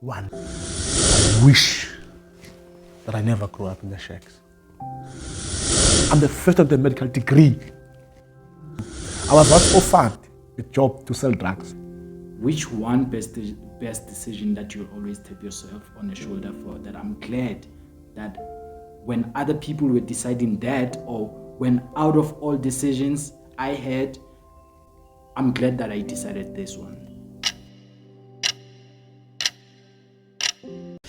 One, I wish that I never grew up in the shacks. I'm the first of the medical degree. I was once offered a job to sell drugs. Which one best decision that you always tap yourself on the shoulder for? That I'm glad that when other people were deciding that, or when out of all decisions I had, I'm glad that I decided this one.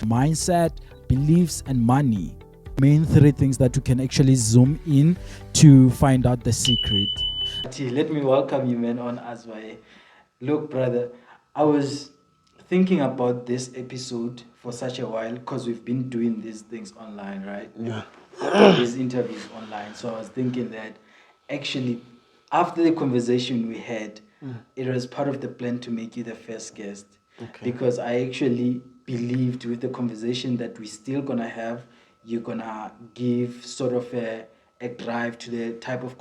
Mindset, beliefs, and money. Main three things that you can actually zoom in to find out the secret. Let me welcome you, man, on ATHI. Look, brother, I was thinking about this episode for such a while because we've been doing these things online, right? Yeah. These interviews online. So I was thinking that actually, after the conversation we had, it was part of the plan to make you the first guest. Okay. Because I actually believed with the conversation that we're still gonna have, you're gonna give sort of a drive to the type of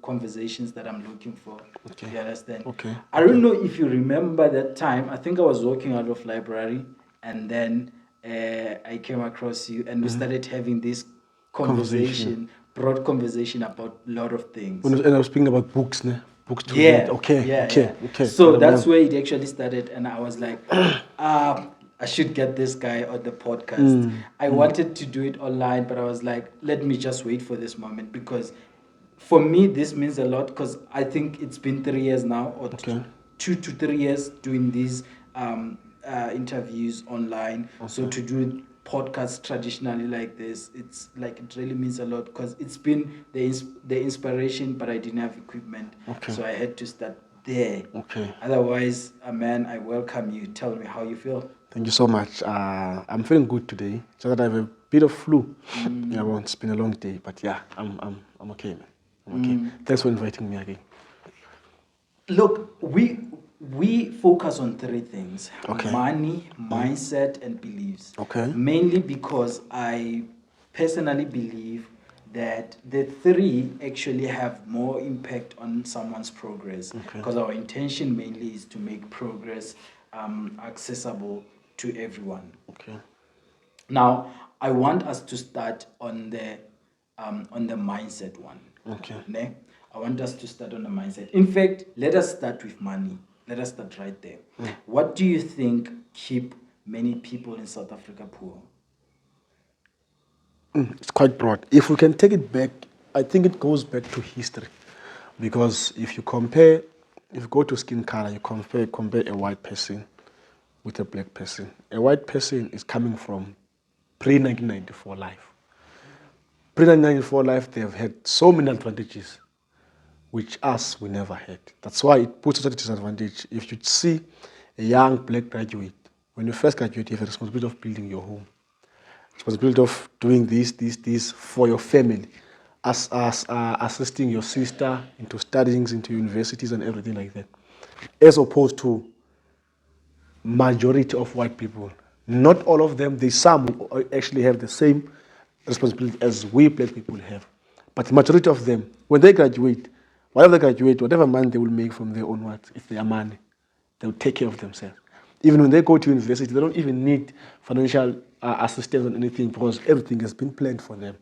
conversations that I'm looking for. Okay. You understand? Okay. I don't know if you remember that time. I think I was walking out of library, and then I came across you, and we started having this broad conversation about a lot of things. And I was speaking about books, ne? Books to Yeah. read. Okay. Yeah, Okay. yeah. Okay. So that's where it actually started, and I was like, I should get this guy on the podcast. I wanted to do it online, but I was like, let me just wait for this moment, because for me this means a lot, because I think it's been 3 years now, or 2 to 3 years doing these interviews online. So to do podcasts traditionally like this, it's like it really means a lot, because it's been the inspiration, but I didn't have equipment. So I had to start there. Otherwise, man, I welcome you. Tell me how you feel. Thank you so much. I'm feeling good today. So that I have a bit of flu. Yeah, well, it's been a long day, but yeah, I'm okay, man. I'm okay. Thanks for inviting me again. Look, we focus on 3 things: Okay. money, mindset, and beliefs. Okay. Mainly because I personally believe that the 3 actually have more impact on someone's progress. Because our intention mainly is to make progress accessible to everyone. Okay. Now, I want us to start on the mindset one. Okay. Ne? I want us to start on the mindset. In fact, let us start with money. Let us start right there. What do you think keep many people in South Africa poor? It's quite broad. If we can take it back, I think it goes back to history. Because if you go to skin color, you compare a white person with a black person. A white person is coming from pre-1994 life. Pre-1994 life, they have had so many advantages, which us, we never had. That's why it puts us at a disadvantage. If you see a young black graduate, when you first graduate, you have a responsibility of building your home, responsibility of doing this for your family, as assisting your sister into studying, into universities and everything like that, as opposed to majority of white people. Not all of them, some who actually have the same responsibility as we black people have. But the majority of them, when they graduate, whatever money they will make from their own work, it's their money. They will take care of themselves. Even when they go to university, they don't even need financial assistance or anything, because everything has been planned for them.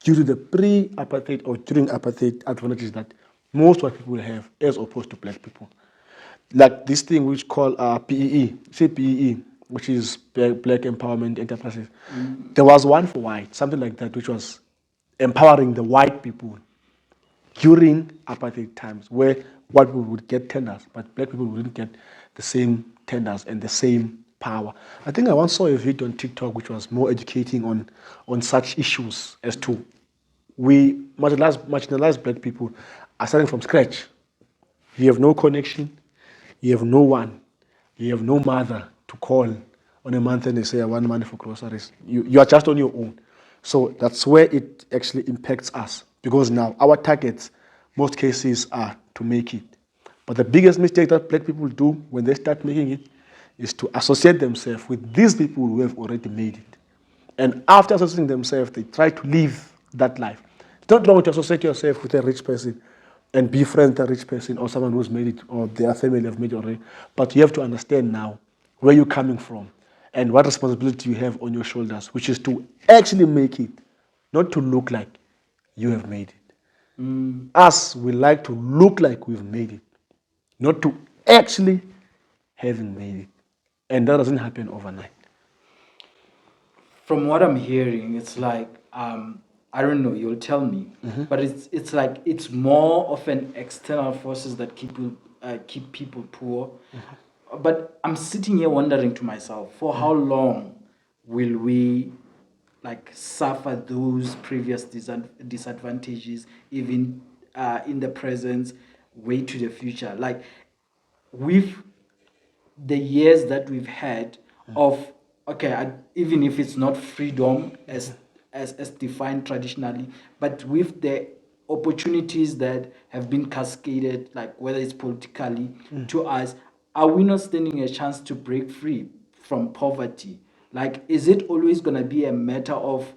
Due to the pre-apartheid or during apartheid advantages that most white people have as opposed to black people. Like this thing which called PEE, which is Black Empowerment Enterprises. There was one for white, something like that, which was empowering the white people during apartheid times, where white people would get tenders, but black people wouldn't get the same tenders and the same power. I think I once saw a video on TikTok which was more educating on such issues, as to we marginalized black people are starting from scratch. You have no connection, you have no one, you have no mother to call on a month and they say, I want money for groceries. You are just on your own. So that's where it actually impacts us, because now our targets, most cases, are to make it. But the biggest mistake that black people do when they start making it is to associate themselves with these people who have already made it. And after associating themselves, they try to live that life. It's not wrong to associate yourself with a rich person and befriend a rich person or someone who's made it, or their family have made it already. But you have to understand now where you're coming from and what responsibility you have on your shoulders, which is to actually make it, not to look like you have made it. Us, we like to look like we've made it, not to actually having made it. And that doesn't happen overnight. From what I'm hearing, it's like I don't know. You'll tell me, but it's like it's more of an external forces that keep people poor. But I'm sitting here wondering to myself, for how long will we like suffer those previous disadvantages, even in the present, way to the future? Like with the years that we've had of okay, even if it's not freedom as defined traditionally, but with the opportunities that have been cascaded, like whether it's politically to us, are we not standing a chance to break free from poverty? Like, is it always gonna be a matter of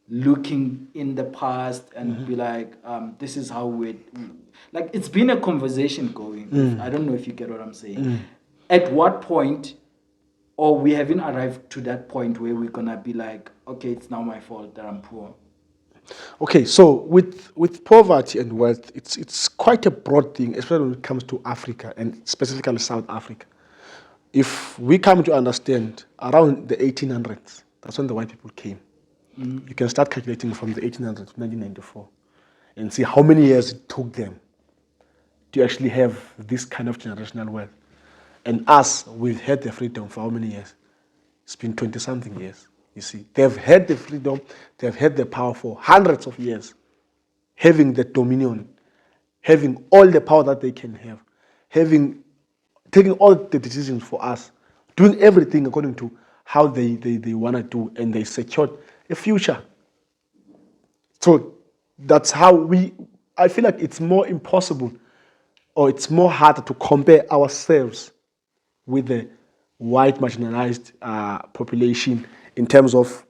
looking in the past and be like, this is how like it's been a conversation going. I don't know if you get what I'm saying. At what point, or we haven't arrived to that point where we're gonna be like, okay, it's now my fault that I'm poor. Okay, so with poverty and wealth, it's quite a broad thing, especially when it comes to Africa and specifically South Africa. If we come to understand around the 1800s, that's when the white people came. You can start calculating from the 1800s to 1994 and see how many years it took them to actually have this kind of generational wealth. And us, we've had the freedom for how many years? It's been 20-something years, you see. They've had the freedom, they've had the power for hundreds of years, having the dominion, having all the power that they can have, taking all the decisions for us, doing everything according to how they want to do, and they secured a future. So that's how I feel like it's more impossible, or it's more harder to compare ourselves with the white marginalized population in terms of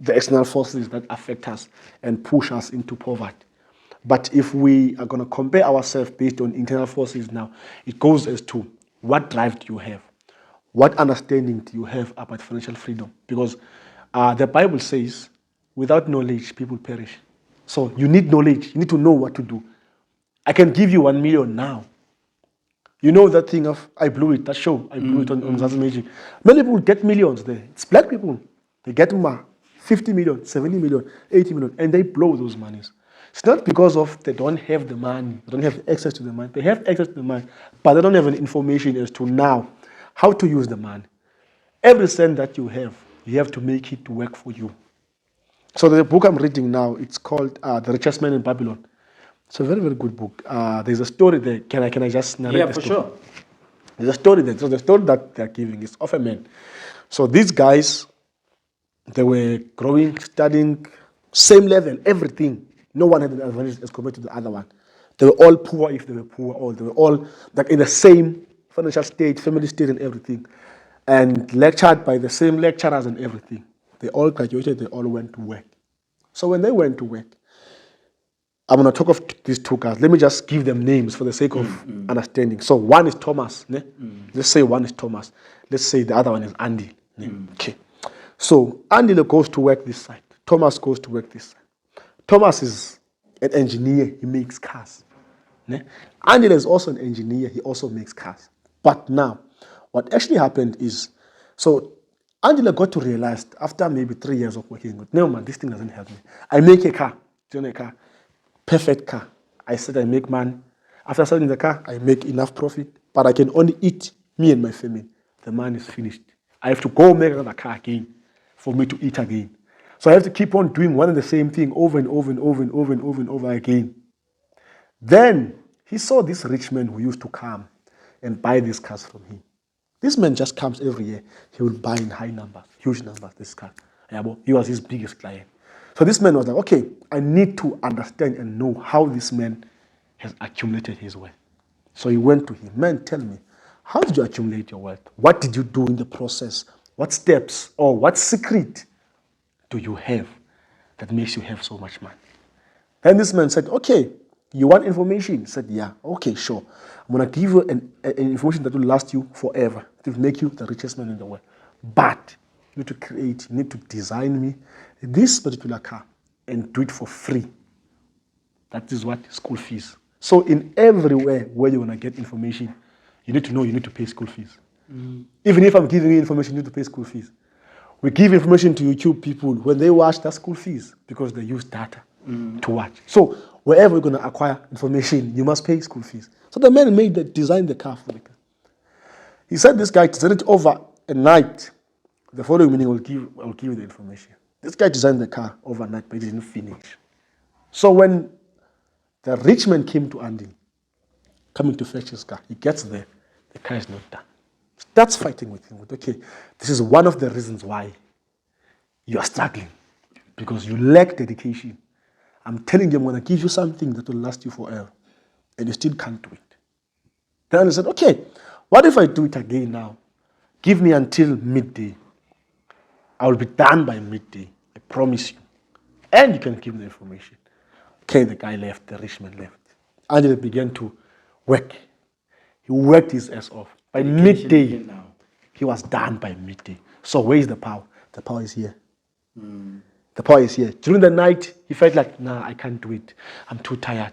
the external forces that affect us and push us into poverty. But if we are going to compare ourselves based on internal forces now, it goes as to what drive do you have? What understanding do you have about financial freedom? Because the Bible says, without knowledge, people perish. So you need knowledge. You need to know what to do. I can give you 1 million now. You know that thing of, I blew it, that show, I blew it on Zazi Magic. Many people get millions there. It's black people. They get 50 million, 70 million, 80 million, and they blow those monies. It's not because of they don't have the money, they don't have access to the money. They have access to the money, but they don't have any information as to now how to use the money. Every cent that you have to make it work for you. So the book I'm reading now, it's called The Richest Man in Babylon. It's a very, very good book. There's a story there. Can I just narrate Yeah, the for story? sure. There's a story there. So the story that they're giving is of a man. So these guys, they were growing, studying, same level, everything. No one had an advantage as compared to the other one. They were all poor if they were poor, or they were all like in the same financial state, family state, and everything. And lectured by the same lecturers and everything. They all graduated, they all went to work. So when they went to work, I'm going to talk of these two guys. Let me just give them names for the sake of understanding. So one is Thomas. Ne? Let's say one is Thomas. Let's say the other one is Andy. Ne? Okay. So Andy goes to work this side. Thomas goes to work this side. Thomas is an engineer. He makes cars. Ne? Andy is also an engineer. He also makes cars. But now, what actually happened is, so Angela got to realize after maybe 3 years of working, no man, this thing doesn't help me. I make a car. Do you know a car? Perfect car. I said I make money. After selling the car, I make enough profit, but I can only eat me and my family. The money is finished. I have to go make another car again for me to eat again. So I have to keep on doing one and the same thing over and over and over and over and over and over again. Then he saw this rich man who used to come and buy these cars from him. This man just comes every year. He will buy in high numbers, huge numbers, this car. He was his biggest client. So this man was like, okay, I need to understand and know how this man has accumulated his wealth. So he went to him, man, tell me, how did you accumulate your wealth? What did you do in the process? What steps or what secret do you have that makes you have so much money? Then this man said, okay, you want information? He said, yeah, okay, sure. I'm going to give you an information that will last you forever. It will make you the richest man in the world. But you need to create, you need to design me this particular car and do it for free. That is what school fees. So in everywhere where you want to get information, you need to know you need to pay school fees. Even if I'm giving you information, you need to pay school fees. We give information to YouTube people when they watch, that's school fees because they use data to watch. So wherever you're going to acquire information, you must pay school fees. So the man designed the car for the car. He said this guy designed it over a night. The following morning, I'll give you the information. This guy designed the car overnight, but he didn't finish. So when the rich man came to Andy, coming to fetch his car, he gets there, the car is not done. Starts fighting with him. Okay, this is one of the reasons why you are struggling, because you lack dedication. I'm telling you, I'm going to give you something that will last you forever, and you still can't do it. Then he said, okay, what if I do it again now? Give me until midday. I will be done by midday. I promise you. And you can give me the information. Okay, the guy left, the rich man left. And he began to work. He worked his ass off. By midday, he was done by midday. So where is the power? The power is here. The power is here. During the night, he felt like, nah, I can't do it. I'm too tired.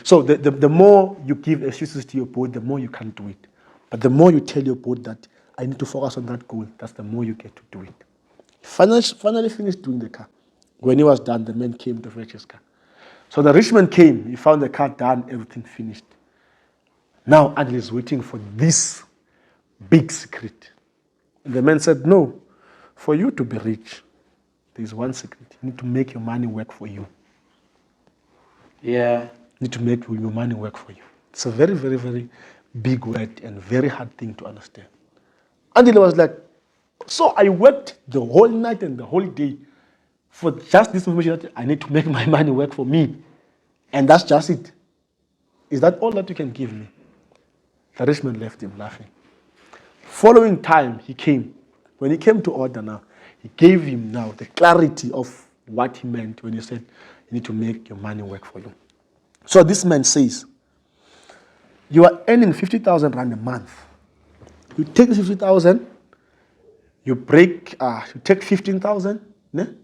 So the more you give excuses to your board, the more you can't do it. But the more you tell your board that I need to focus on that goal, that's the more you get to do it. Finally finished doing the car. When he was done, the man came to fetch his car. So the rich man came, he found the car done, everything finished. Now Adil is waiting for this big secret. And the man said, no, for you to be rich, there's one secret. You need to make your money work for you. Yeah. You need to make your money work for you. It's a very, very, very big word and very hard thing to understand. Adil was like, so I worked the whole night and the whole day for just this information that I need to make my money work for me. And that's just it. Is that all that you can give me? The rich man left him laughing. Following time, he came. When he came to order now, he gave him now the clarity of what he meant when he said, you need to make your money work for you. So this man says, you are earning 50,000 rand a month. You take the 50,000, you take 15,000, né?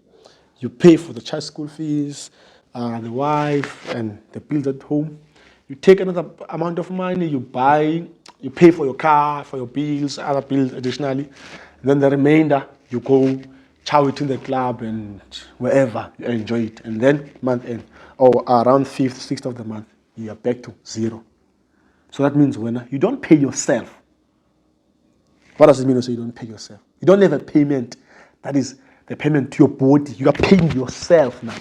You pay for the child school fees, the wife, and the bills at home. You take another amount of money, you pay for your car, for your bills, other bills additionally. And then the remainder, you go chow it in the club and wherever you enjoy it. And then month end, or around 5th, 6th of the month, you are back to zero. So that means when you don't pay yourself. What does it mean when you don't pay yourself? You don't have a payment that is the payment to your body. You are paying yourself now.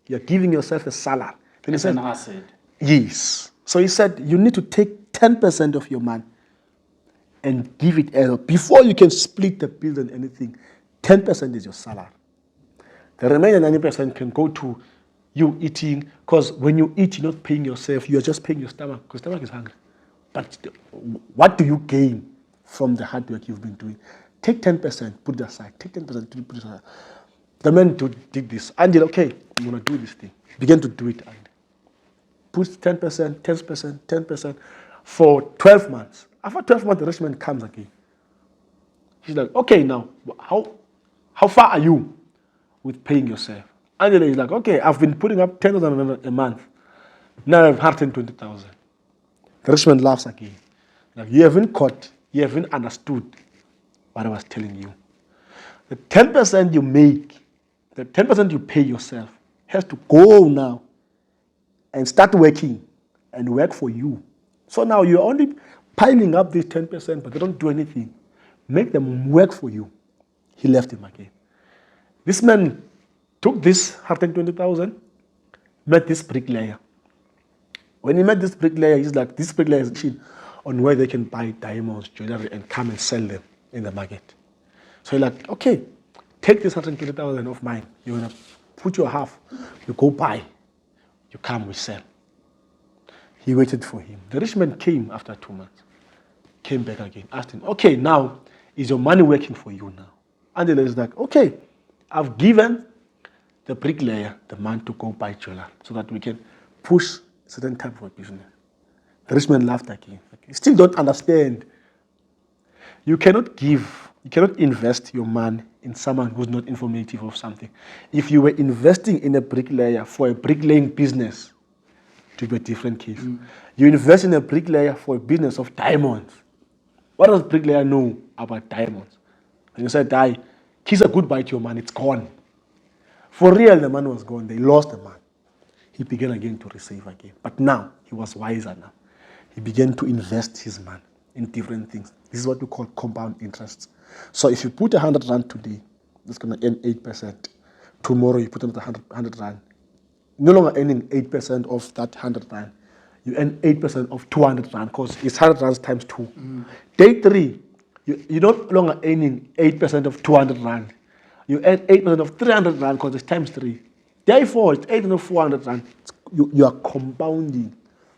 You are giving yourself a salary. It's an asset. Yes. So he said you need to take 10% of your money and give it before you can split the bills and anything. 10% is your salary. The remaining 90% can go to you eating, because when you eat, you're not paying yourself. You are just paying your stomach, because stomach is hungry. But what do you gain from the hard work you've been doing? Take 10%, put it aside. Take 10%, put it aside. The man did this. And he said, okay, I'm going to do this thing. Began to do it. And put 10%, 10%, 10% for 12 months. After 12 months, the rich man comes again. He's like, okay, now, how far are you with paying yourself? And he's like, okay, I've been putting up 10,000 a month. Now I have 120,000. The rich man laughs again. Like, you haven't caught, you haven't understood what I was telling you. The 10% you make, the 10% you pay yourself has to go now and start working and work for you. So now you're only piling up this 10%, but they don't do anything. Make them work for you. He left him again. This man took this 120,000, met this bricklayer. When he met this bricklayer, he's like, this bricklayer is cheap on where they can buy diamonds, jewelry, and come and sell them in the market. So he's like, okay, take this 120,000 of mine. You're going to put your half. You go buy. You come, we sell. He waited for him. The rich man came after 2 months. Came back again, asked him, okay, now, is your money working for you now? And the is like, okay, I've given the bricklayer the man to go buy jewelry so that we can push certain type of business. The rich man laughed again. You still don't understand. You cannot give You cannot invest your money in someone who's not informative of something. If you were investing in a bricklayer for a bricklaying business, it would be a different case. You invest in a bricklayer for a business of diamonds. What does bricklayer know about diamonds? And you said, "Die, kiss a goodbye to your man, it's gone." For real, the man was gone. They lost the man. He began again to receive again. But now, he was wiser now. He began to invest his money in different things. This is what we call compound interest. So if you put 100 rand today, it's going to earn 8%. Tomorrow, you put another 100 rand. No longer earning 8% of that 100 rand. You earn 8% of 200 rand because it's 100 rand times 2. Day 3, you're no longer earning 8% of 200 rand. You earn 8% of 300 rand because it's times 3. Day 4, it's 8% of 400 rand. You are compounding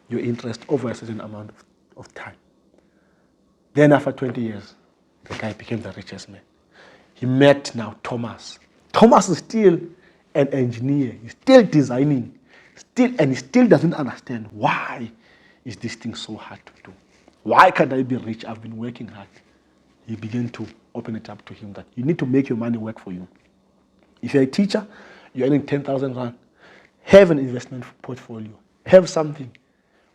your interest over a certain amount of time. Then after 20 years, the guy became the richest man. He met now Thomas. Thomas is still an engineer. He's still designing. And he still doesn't understand why is this thing so hard to do. Why can't I be rich? I've been working hard. He began to open it up to him that you need to make your money work for you. If you're a teacher, you're earning 10,000 rand. Have an investment portfolio. Have something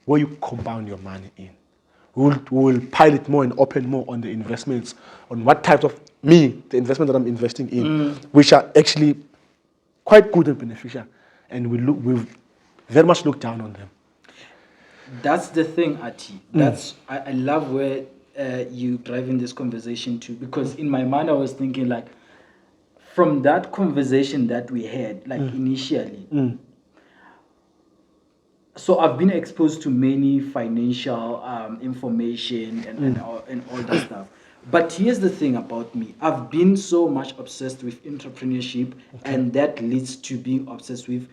where you compound your money in. We'll pilot more and open more on the investments, on what types of the investment that I'm investing in, which are actually quite good and beneficial. And we very much look down on them. That's the thing, ATHI. I love where you driving this conversation to, because in my mind I was thinking like, from that conversation that we had, like initially, so I've been exposed to many financial information and all that stuff. But here's the thing about me. I've been so much obsessed with entrepreneurship, and that leads to being obsessed with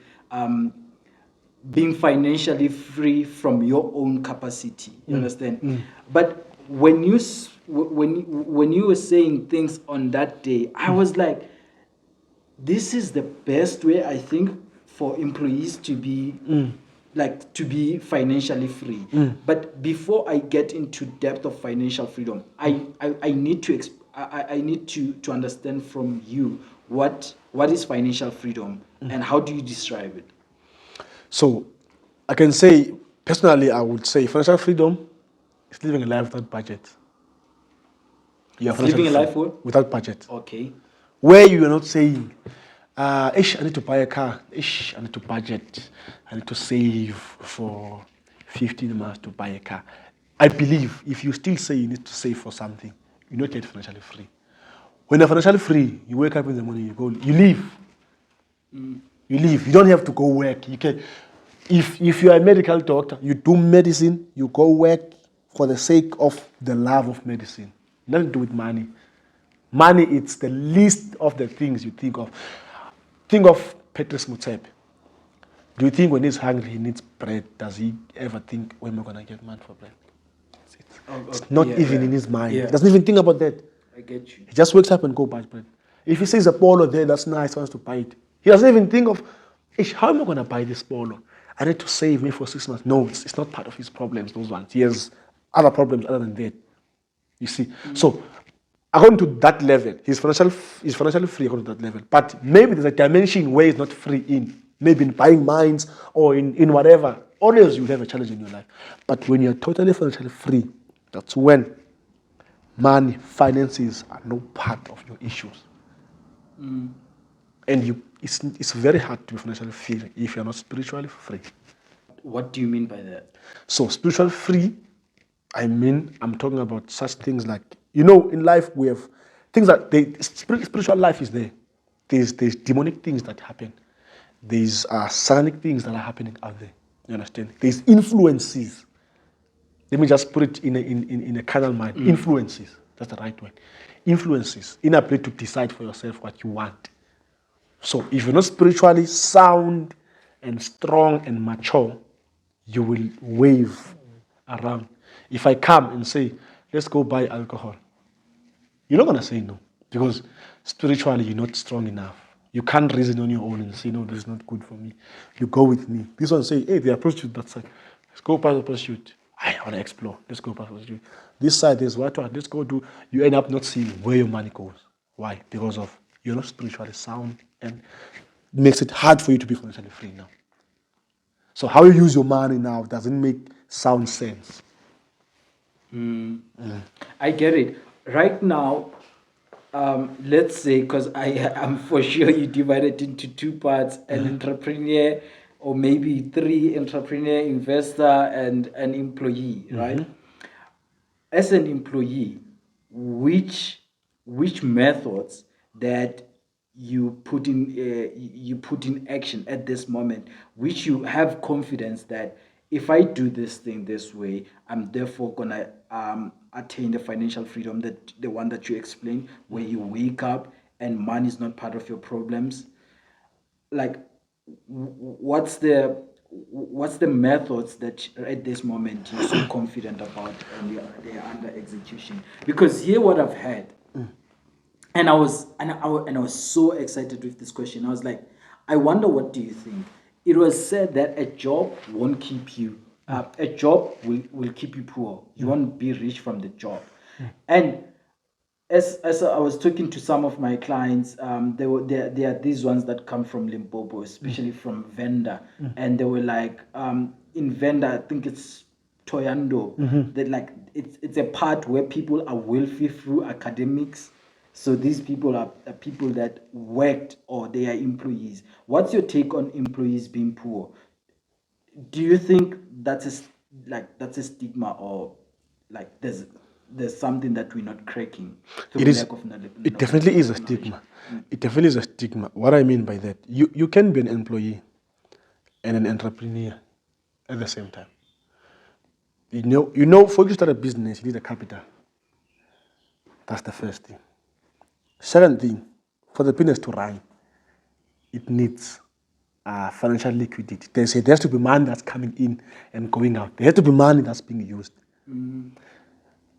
being financially free from your own capacity. You understand? But when you were saying things on that day, I was like, this is the best way, I think, for employees to be to be financially free. But before I get into depth of financial freedom, I need to understand from you what is financial freedom and how do you describe it? So I can say, personally, I would say financial freedom is living a life without budget. You are Living a life without budget. Okay. Where you are not saying, I need to buy a car. I need to budget. I need to save for 15 months to buy a car. I believe if you still say you need to save for something, you're not yet financially free. When you're financially free, you wake up in the morning, you leave. You leave. You don't have to go work. You can, if you are a medical doctor, you do medicine, you go work for the sake of the love of medicine. Nothing to do with money. Money, it's the least of the things you think of. Think of Petrus Mutsepe. Do you think when he's hungry, he needs bread? Does he ever think, where am I going to get money for bread? It's not even in his mind. Yeah. He doesn't even think about that. I get you. He just wakes up and go buy bread. If he sees a polo there, that's nice, wants to buy it. He doesn't even think of, how am I going to buy this polo? I need to save me for 6 months. No, it's not part of his problems, those ones. He has other problems other than that. You see? So, according to that level, he's financially free according to that level. But maybe there's a dimension where he's not free in. Maybe in buying mines or in whatever. Always you'll have a challenge in your life. But when you're totally financially free, that's when money, finances are no part of your issues. And it's very hard to be financially free if you're not spiritually free. What do you mean by that? So spiritually free, I'm talking about such things like, in life we have things that spiritual life is there. There's demonic things that happen. There's satanic things that are happening out there. You understand? There's influences. Let me just put it in a carnal mind. Influences. That's the right word. Influences. Inability to decide for yourself what you want. So if you're not spiritually sound and strong and mature, you will wave around. If I come and say, let's go buy alcohol, you're not going to say no. Because spiritually, you're not strong enough. You can't reason on your own and say, no, this is not good for me. You go with me. This one say, hey, they are prostitute that side. Let's go past the prostitute. I want to explore. Let's go past the prostitute. This side is what, let's go do. You end up not seeing where your money goes. Why? Because of you're not spiritually sound, and it makes it hard for you to be financially free now. So how you use your money now doesn't make sound sense. I get it. Right now, let's say, because I'm for sure you divide it into two parts: an entrepreneur, or maybe three: entrepreneur, investor, and an employee. Right? As an employee, which methods that you put in action at this moment, which you have confidence that if I do this thing this way, I'm therefore gonna attain the financial freedom, that the one that you explained, where you wake up and money is not part of your problems. Like, what's the methods that at this moment you're so confident about and they're under execution? Because here what I've had, and I was so excited with this question. I was like, I wonder, what do you think? It was said that a job won't keep you. A job will keep you poor. You won't be rich from the job. And as I was talking to some of my clients, there are these ones that come from Limpopo, especially from Venda, and they were like, in Venda, I think it's Toyando, that like it's a part where people are wealthy through academics. So these people are people that worked, or they are employees. What's your take on employees being poor? Do you think that's a stigma, or like there's something that we're not cracking through It is. lack of knowledge? It definitely is a stigma. It definitely is a stigma. What I mean by that, you can be an employee and an entrepreneur at the same time. For you to start a business, you need a capital. That's the first thing. Second thing, for the business to run, it needs financial liquidity. There has to be money that's coming in and going out. There has to be money that's being used.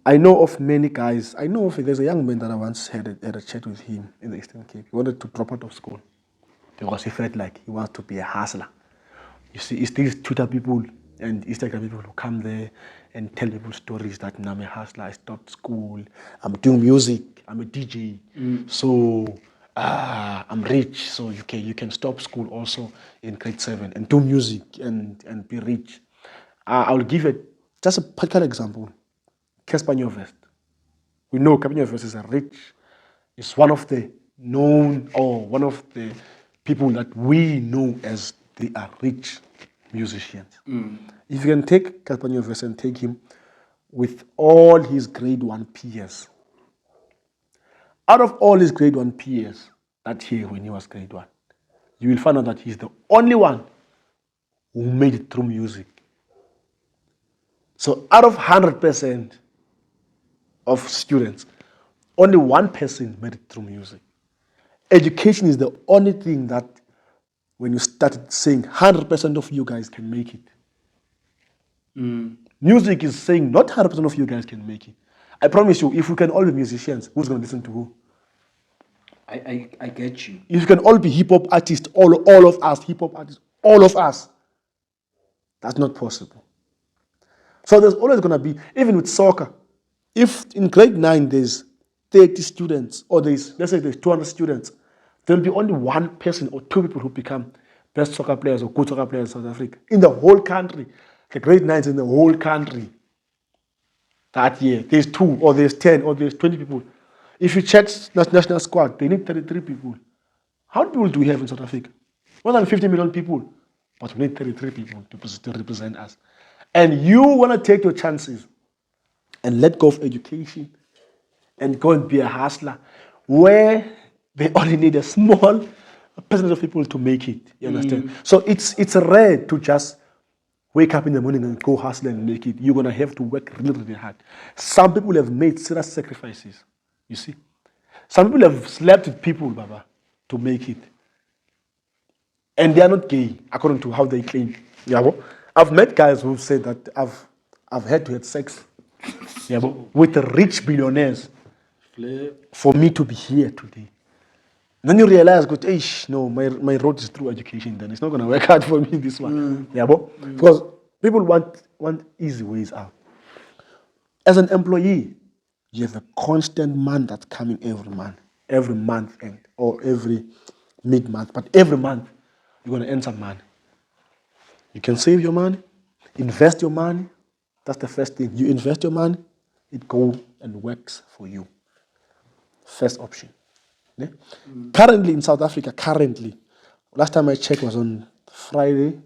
I know of many guys. There's a young man that I once had a chat with him in the Eastern Cape. He wanted to drop out of school because he felt like he wants to be a hustler. You see, it's these Twitter people and Instagram people who come there and tell people stories that I'm a hustler, I stopped school, I'm doing music, I'm a DJ, so I'm rich, so you can stop school also in grade 7 and do music and be rich. I'll give it just a practical example. Casper Nyovest. We know Casper Nyovest is one of the known, or one of the people that we know as they are rich musicians. If you can take Casper Nyovest and take him with all his grade 1 peers, out of all his grade 1 peers that year when he was grade 1, you will find out that he's the only one who made it through music. So out of 100% of students, only one person made it through music. Education is the only thing that, when you started saying 100% of you guys can make it, music is saying not 100% of you guys can make it. I promise you, if we can all be musicians, who's going to listen to who? I get you. If you can all be hip-hop artists, all of us, hip-hop artists, all of us, that's not possible. So there's always going to be, even with soccer, if in grade 9 there's 30 students, or let's say there's 200 students, there'll be only one person or two people who become best soccer players or good soccer players in South Africa. In the whole country. The grade 9s in the whole country. That year, there's 2, or there's 10, or there's 20 people. If you check national squad, they need 33 people. How many people do we have in South Africa? More than 50 million people. But we need 33 people to represent us. And you want to take your chances and let go of education and go and be a hustler, where they only need a small percentage of people to make it. You understand? So it's rare to just wake up in the morning and go hustle and make it. You're going to have to work really, really hard. Some people have made serious sacrifices, you see. Some people have slept with people, Baba, to make it. And they are not gay, according to how they claim. Yeah, well, I've met guys who've said that I've had to have sex, with the rich billionaires for me to be here today. And then you realize, no, my road is through education. Then it's not going to work out for me, this one. Because people want easy ways out. As an employee, you have a constant money that's coming every month end or every mid-month. But every month, you're going to earn some money. You can save your money, invest your money. That's the first thing. You invest your money, it goes and works for you. First option. Yeah? Currently in South Africa, last time I checked was on Friday,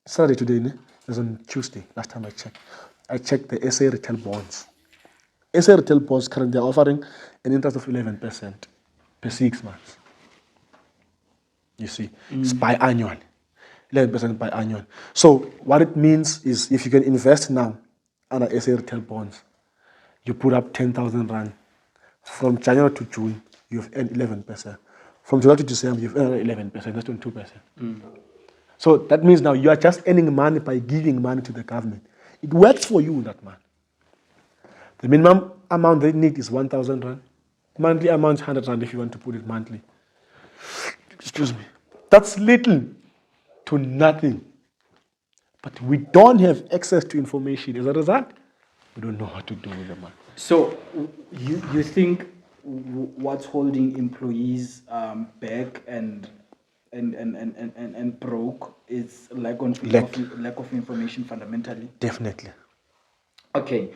Saturday today, it was on Tuesday, last time I checked. I checked the SA retail bonds. SA retail bonds currently are offering an interest of 11% per 6 months. You see, it's biannual. 11% biannual. So what it means is if you can invest now under SA retail bonds, you put up 10,000 rand. From January to June, you've earned 11%. From July to December, you've earned 11%. That's 22%. So that means now you are just earning money by giving money to the government. It works for you, that man. The minimum amount they need is 1,000 rand. Monthly amount is 100 rand if you want to put it monthly. Excuse me. That's little to nothing. But we don't have access to information. As a result, we don't know what to do with the money. So you think what's holding employees back and broke is lack of information fundamentally? Definitely. Okay.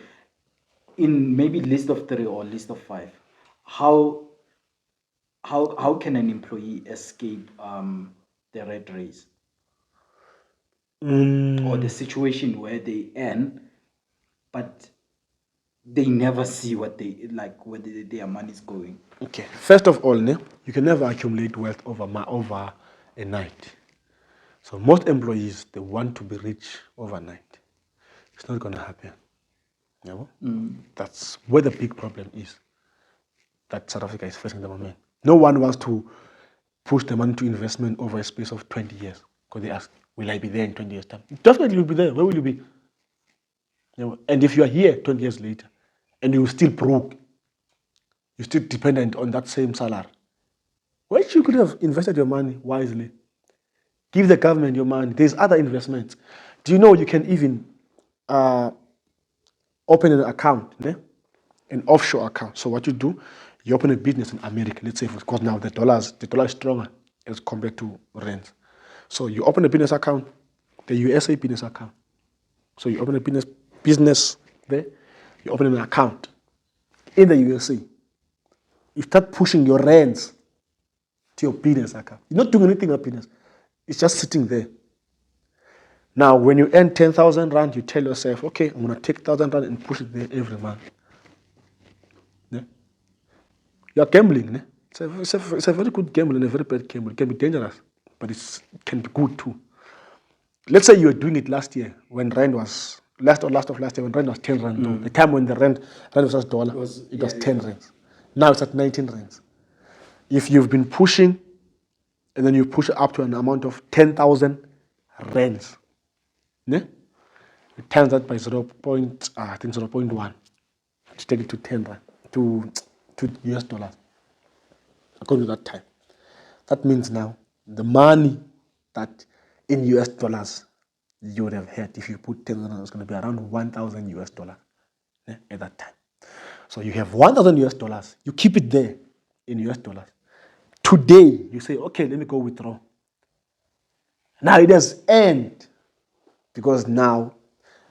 In maybe list of 3 or list of 5, how can an employee escape the red race? Or the situation where they earn, but they never see what they like, where their money is going. Okay. First of all, you can never accumulate wealth over a night. So most employees, they want to be rich overnight. It's not going to happen. You know? That's where the big problem is that South Africa is facing at the moment. No one wants to push the money to investment over a space of 20 years because they ask, will I be there in 20 years' time? Definitely you'll be there. Where will you be? You know? And if you are here 20 years later and you're still broke, you're still dependent on that same salary, why you could have invested your money wisely? Give the government your money. There's other investments. Do you know you can even open an account, an offshore account? So what you do, you open a business in America. Let's say, because now the dollar is stronger as compared to rands. So you open a business account, the USA business account. So you open a business there. You open an account in the USA. You start pushing your rands to your business account. You're not doing anything with business. It's just sitting there. Now, when you earn 10,000 rand, you tell yourself, okay, I'm going to take 1,000 rand and push it there every month. Yeah? You're gambling. Yeah? It's a very good gamble and a very bad gamble. It can be dangerous, but it can be good too. Let's say you were doing it last year when rand was, last of last year when rand was 10 rand. Though. The time when the rand was just dollar, it was 10 rands. Now it's at 19 rands. If you've been pushing, and then you push up to an amount of 10,000 rands, it turns out by 0.1 to take it to 10 rand, to US dollars, according to that time. That means now the money that in US dollars you would have had if you put 10 rand, it's going to be around 1,000 US dollars at that time. So you have 1,000 US dollars, you keep it there in US dollars. Today, you say, okay, let me go withdraw. Now it has ended because now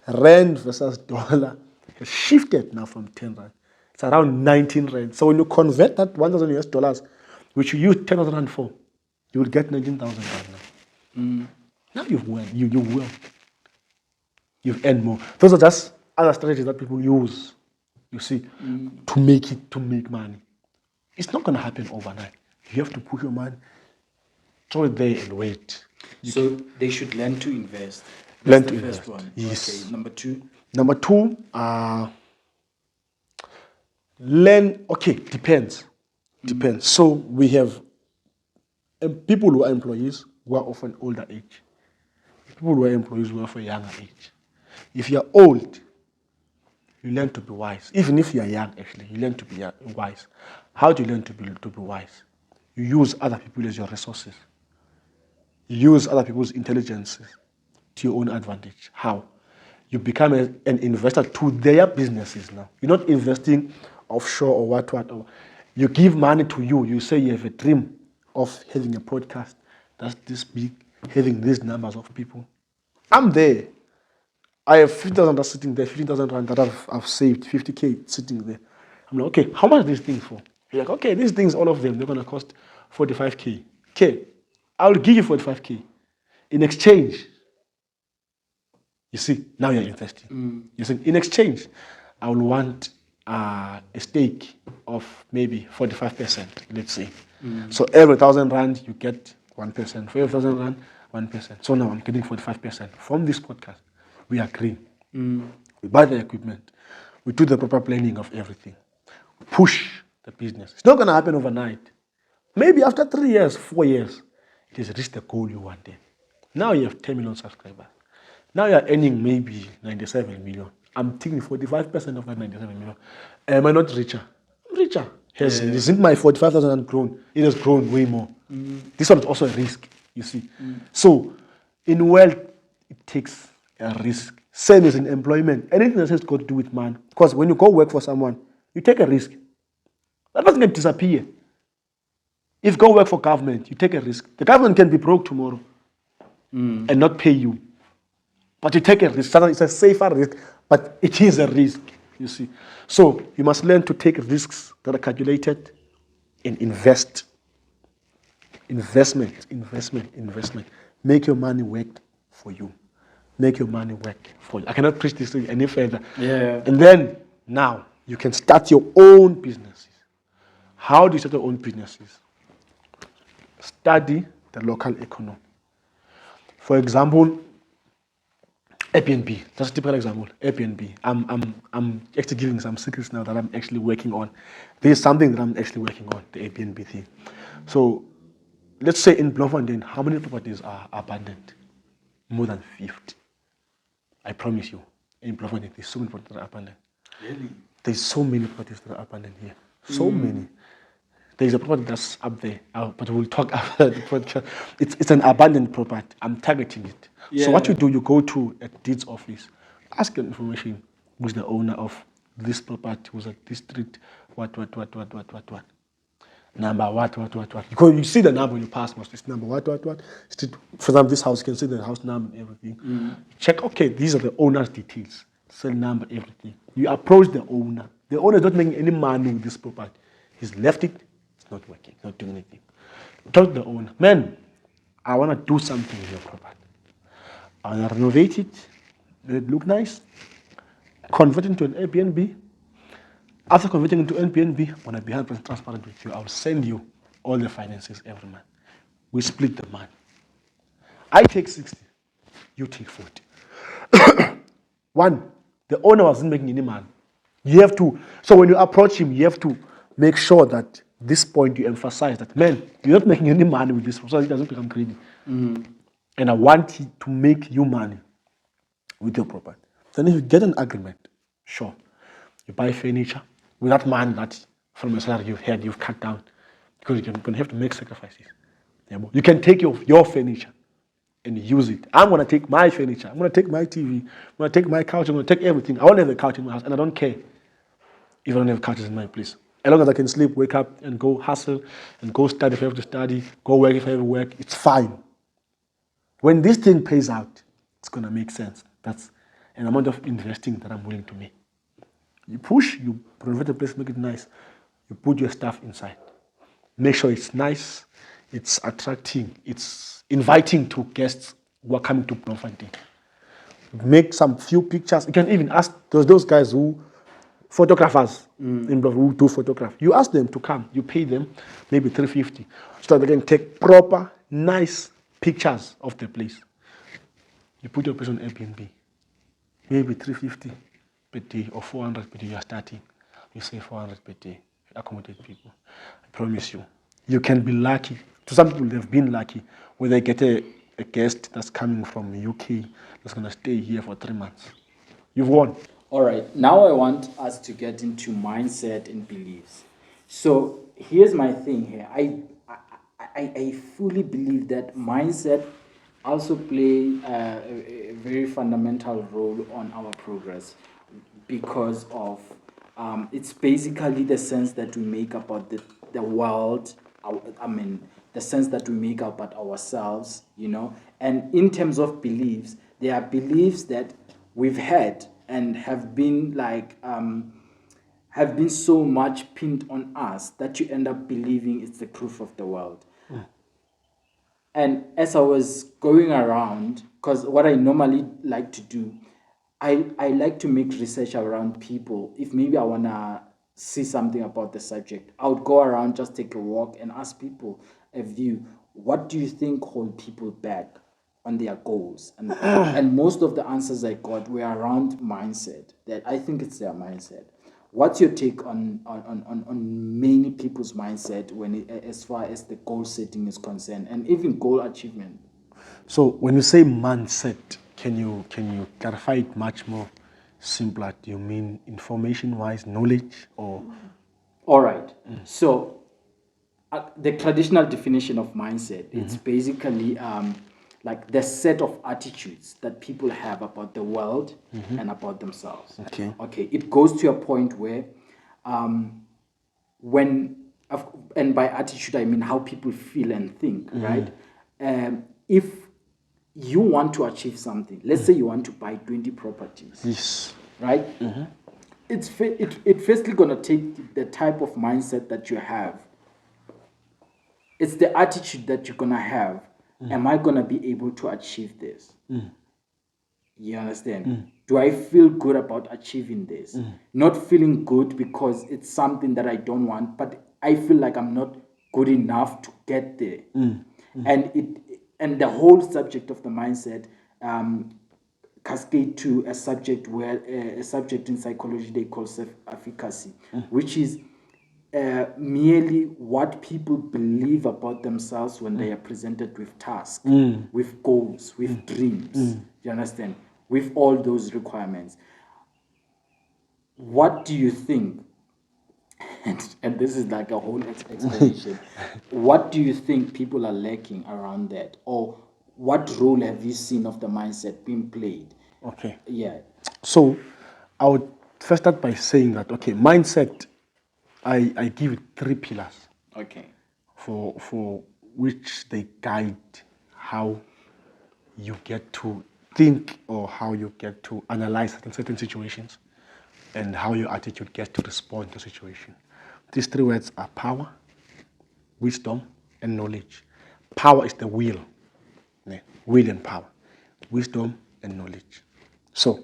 rand versus dollar has shifted now from 10 rand. It's around 19 rand. So when you convert that 1,000 US dollars, which you use 10,000 rand for, you will get 19,000 rand now. Now you've won. You've won. You've earned more. Those are just other strategies that people use, you see, to make money. It's not going to happen overnight. You have to put your money, throw it there and wait. So they should learn to invest. Learn That's to the invest. first one. Yes. Okay. Number 2. Number 2, learn. Okay, depends. Depends. So we have people who are employees who are of an older age. People who are employees who are of a younger age. If you're old, you learn to be wise. Even if you're young, actually, you learn to be wise. How do you learn to be wise? You use other people as your resources. You use other people's intelligence to your own advantage. How? You become an investor to their businesses now. You're not investing offshore or what. Or you give money to you. You say you have a dream of having a podcast that's this big, having these numbers of people. I'm there. I have 50,000 that's sitting there, 15,000 rand that I've saved, 50K sitting there. I'm like, okay, how much are these things for? You're like, okay, these things, all of them, they're going to cost 45K. Okay, I'll give you 45K. In exchange, you see, now you're investing. You see, in exchange, I will want a stake of maybe 45%, let's say. So every 1,000 rand, you get 1%. For every 1,000 rand, 1%. So now I'm getting 45% from this podcast. We agree. We buy the equipment. We do the proper planning of everything. We push the business. It's not going to happen overnight. Maybe after 3 years, 4 years, it has reached the goal you wanted. Now you have 10 million subscribers. Now you're earning maybe 97 million. I'm taking 45% of that 97 million. Am I not richer? I'm richer. Isn't my 45,000 grown? It has grown way more. This one is also a risk, you see. So, in wealth, it takes a risk. Same as in employment. Anything that has got to do with man. Because when you go work for someone, you take a risk. That doesn't disappear. If you go work for government, you take a risk. The government can be broke tomorrow and not pay you. But you take a risk. It's a safer risk, but it is a risk, you see. So you must learn to take risks that are calculated and invest. Investment. Make your money work for you. Make your money work for you. I cannot preach this any further. Yeah. And then, now, you can start your own businesses. How do you start your own businesses? Study the local economy. For example, Airbnb. That's a typical example. Airbnb. I'm actually giving some secrets now that I'm actually working on. There's something that I'm actually working on, the Airbnb thing. So, let's say in Bloemfontein, how many properties are abandoned? More than 50. I promise you, in Bloemfontein, there's so many properties that are abandoned. Really? There's so many properties that are abandoned here. So many. There's a property that's up there, but we'll talk after the podcast. It's an abandoned property. I'm targeting it. So what you do, you go to a deeds office, ask your information, who's the owner of this property, who's at this street, what. Number, what. Because you see the number when you pass most. It's number, what. Street, for example, this house, you can see the house number, everything. Check, okay, these are the owner's details. Cell number, everything. You approach the owner. The owner is not making any money with this property. He's left it. It's not working. It's not doing anything. Tell the owner, man, I want to do something with your property. I want to renovate it. Let it look nice. Convert it into an Airbnb. After converting into Airbnb, when I be 100% transparent with you, I will send you all the finances every month. We split the money. I take 60, you take 40. One, the owner wasn't making any money. You have to, so when you approach him, you have to make sure that this point you emphasize that, man, you're not making any money with this, so he doesn't become greedy. And I want to make you money with your property. Then if you get an agreement, sure, you buy furniture with that money that from the salary you've had, you've cut down, because you're going to have to make sacrifices. You can take your furniture and use it. I'm going to take my furniture. I'm going to take my TV. I'm going to take my couch. I'm going to take everything. I won't have a couch in my house, and I don't care if I don't have couches in my place. As long as I can sleep, wake up, and go hustle, and go study if I have to study, go work if I have to work, it's fine. When this thing pays out, it's going to make sense. That's an amount of investing that I'm willing to make. You push, you renovate the place, make it nice. You put your stuff inside. Make sure it's nice, it's attracting, it's inviting to guests who are coming to Bloemfontein. Make some few pictures. You can even ask those guys who, photographers in Bloemfontein who do photograph. You ask them to come. You pay them maybe 350 so that they can take proper, nice pictures of the place. You put your place on Airbnb. Maybe 350 per day or 400 per day. You are starting. You say 400 per day. Accommodate people. I promise you, you can be lucky. To some people, they've been lucky where they get a guest that's coming from the UK that's going to stay here for 3 months. You've won. All right. Now I want us to get into mindset and beliefs. So here's my thing here. I fully believe that mindset also play a very fundamental role on our progress because of it's basically the sense that we make about the world. I mean, the sense that we make about ourselves, you know. And in terms of beliefs, there are beliefs that we've had and have been like have been so much pinned on us that you end up believing it's the truth of the world. And as I was going around, because what I normally like to do, I like to make research around people. If maybe I want to see something about the subject, I would go around, just take a walk and ask people a view. What do you think hold people back on their goals? And most of the answers I got were around mindset, that I think it's their mindset. What's your take on many people's mindset when as far as the goal setting is concerned and even goal achievement? So when you say mindset, can you clarify it much more simpler? Do you mean information-wise, knowledge, or All right. So the traditional definition of mindset, it's basically like the set of attitudes that people have about the world and about themselves. Okay. Okay. It goes to a point where when and by attitude I mean how people feel and think, right? If you want to achieve something, let's say you want to buy 20 properties, yes? right? It firstly gonna take the type of mindset that you have. It's the attitude that you're gonna have. Am I gonna be able to achieve this? You understand? Do I feel good about achieving this? Not feeling good because it's something that I don't want, but I feel like I'm not good enough to get there. And the whole subject of the mindset cascade to a subject where a subject in psychology they call self-efficacy, which is merely what people believe about themselves when they are presented with tasks, with goals, with dreams. You understand? With all those requirements. What do you think? And this is like a whole explanation. What do you think people are lacking around that? Or what role have you seen of the mindset being played? Okay. Yeah. So I would first start by saying that, okay, mindset, I give it 3 pillars Okay. for which they guide how you get to think or how you get to analyze certain situations and how your attitude gets to respond to situation. These 3 words are power, wisdom, and knowledge. Power is the will, will and power, wisdom and knowledge. So,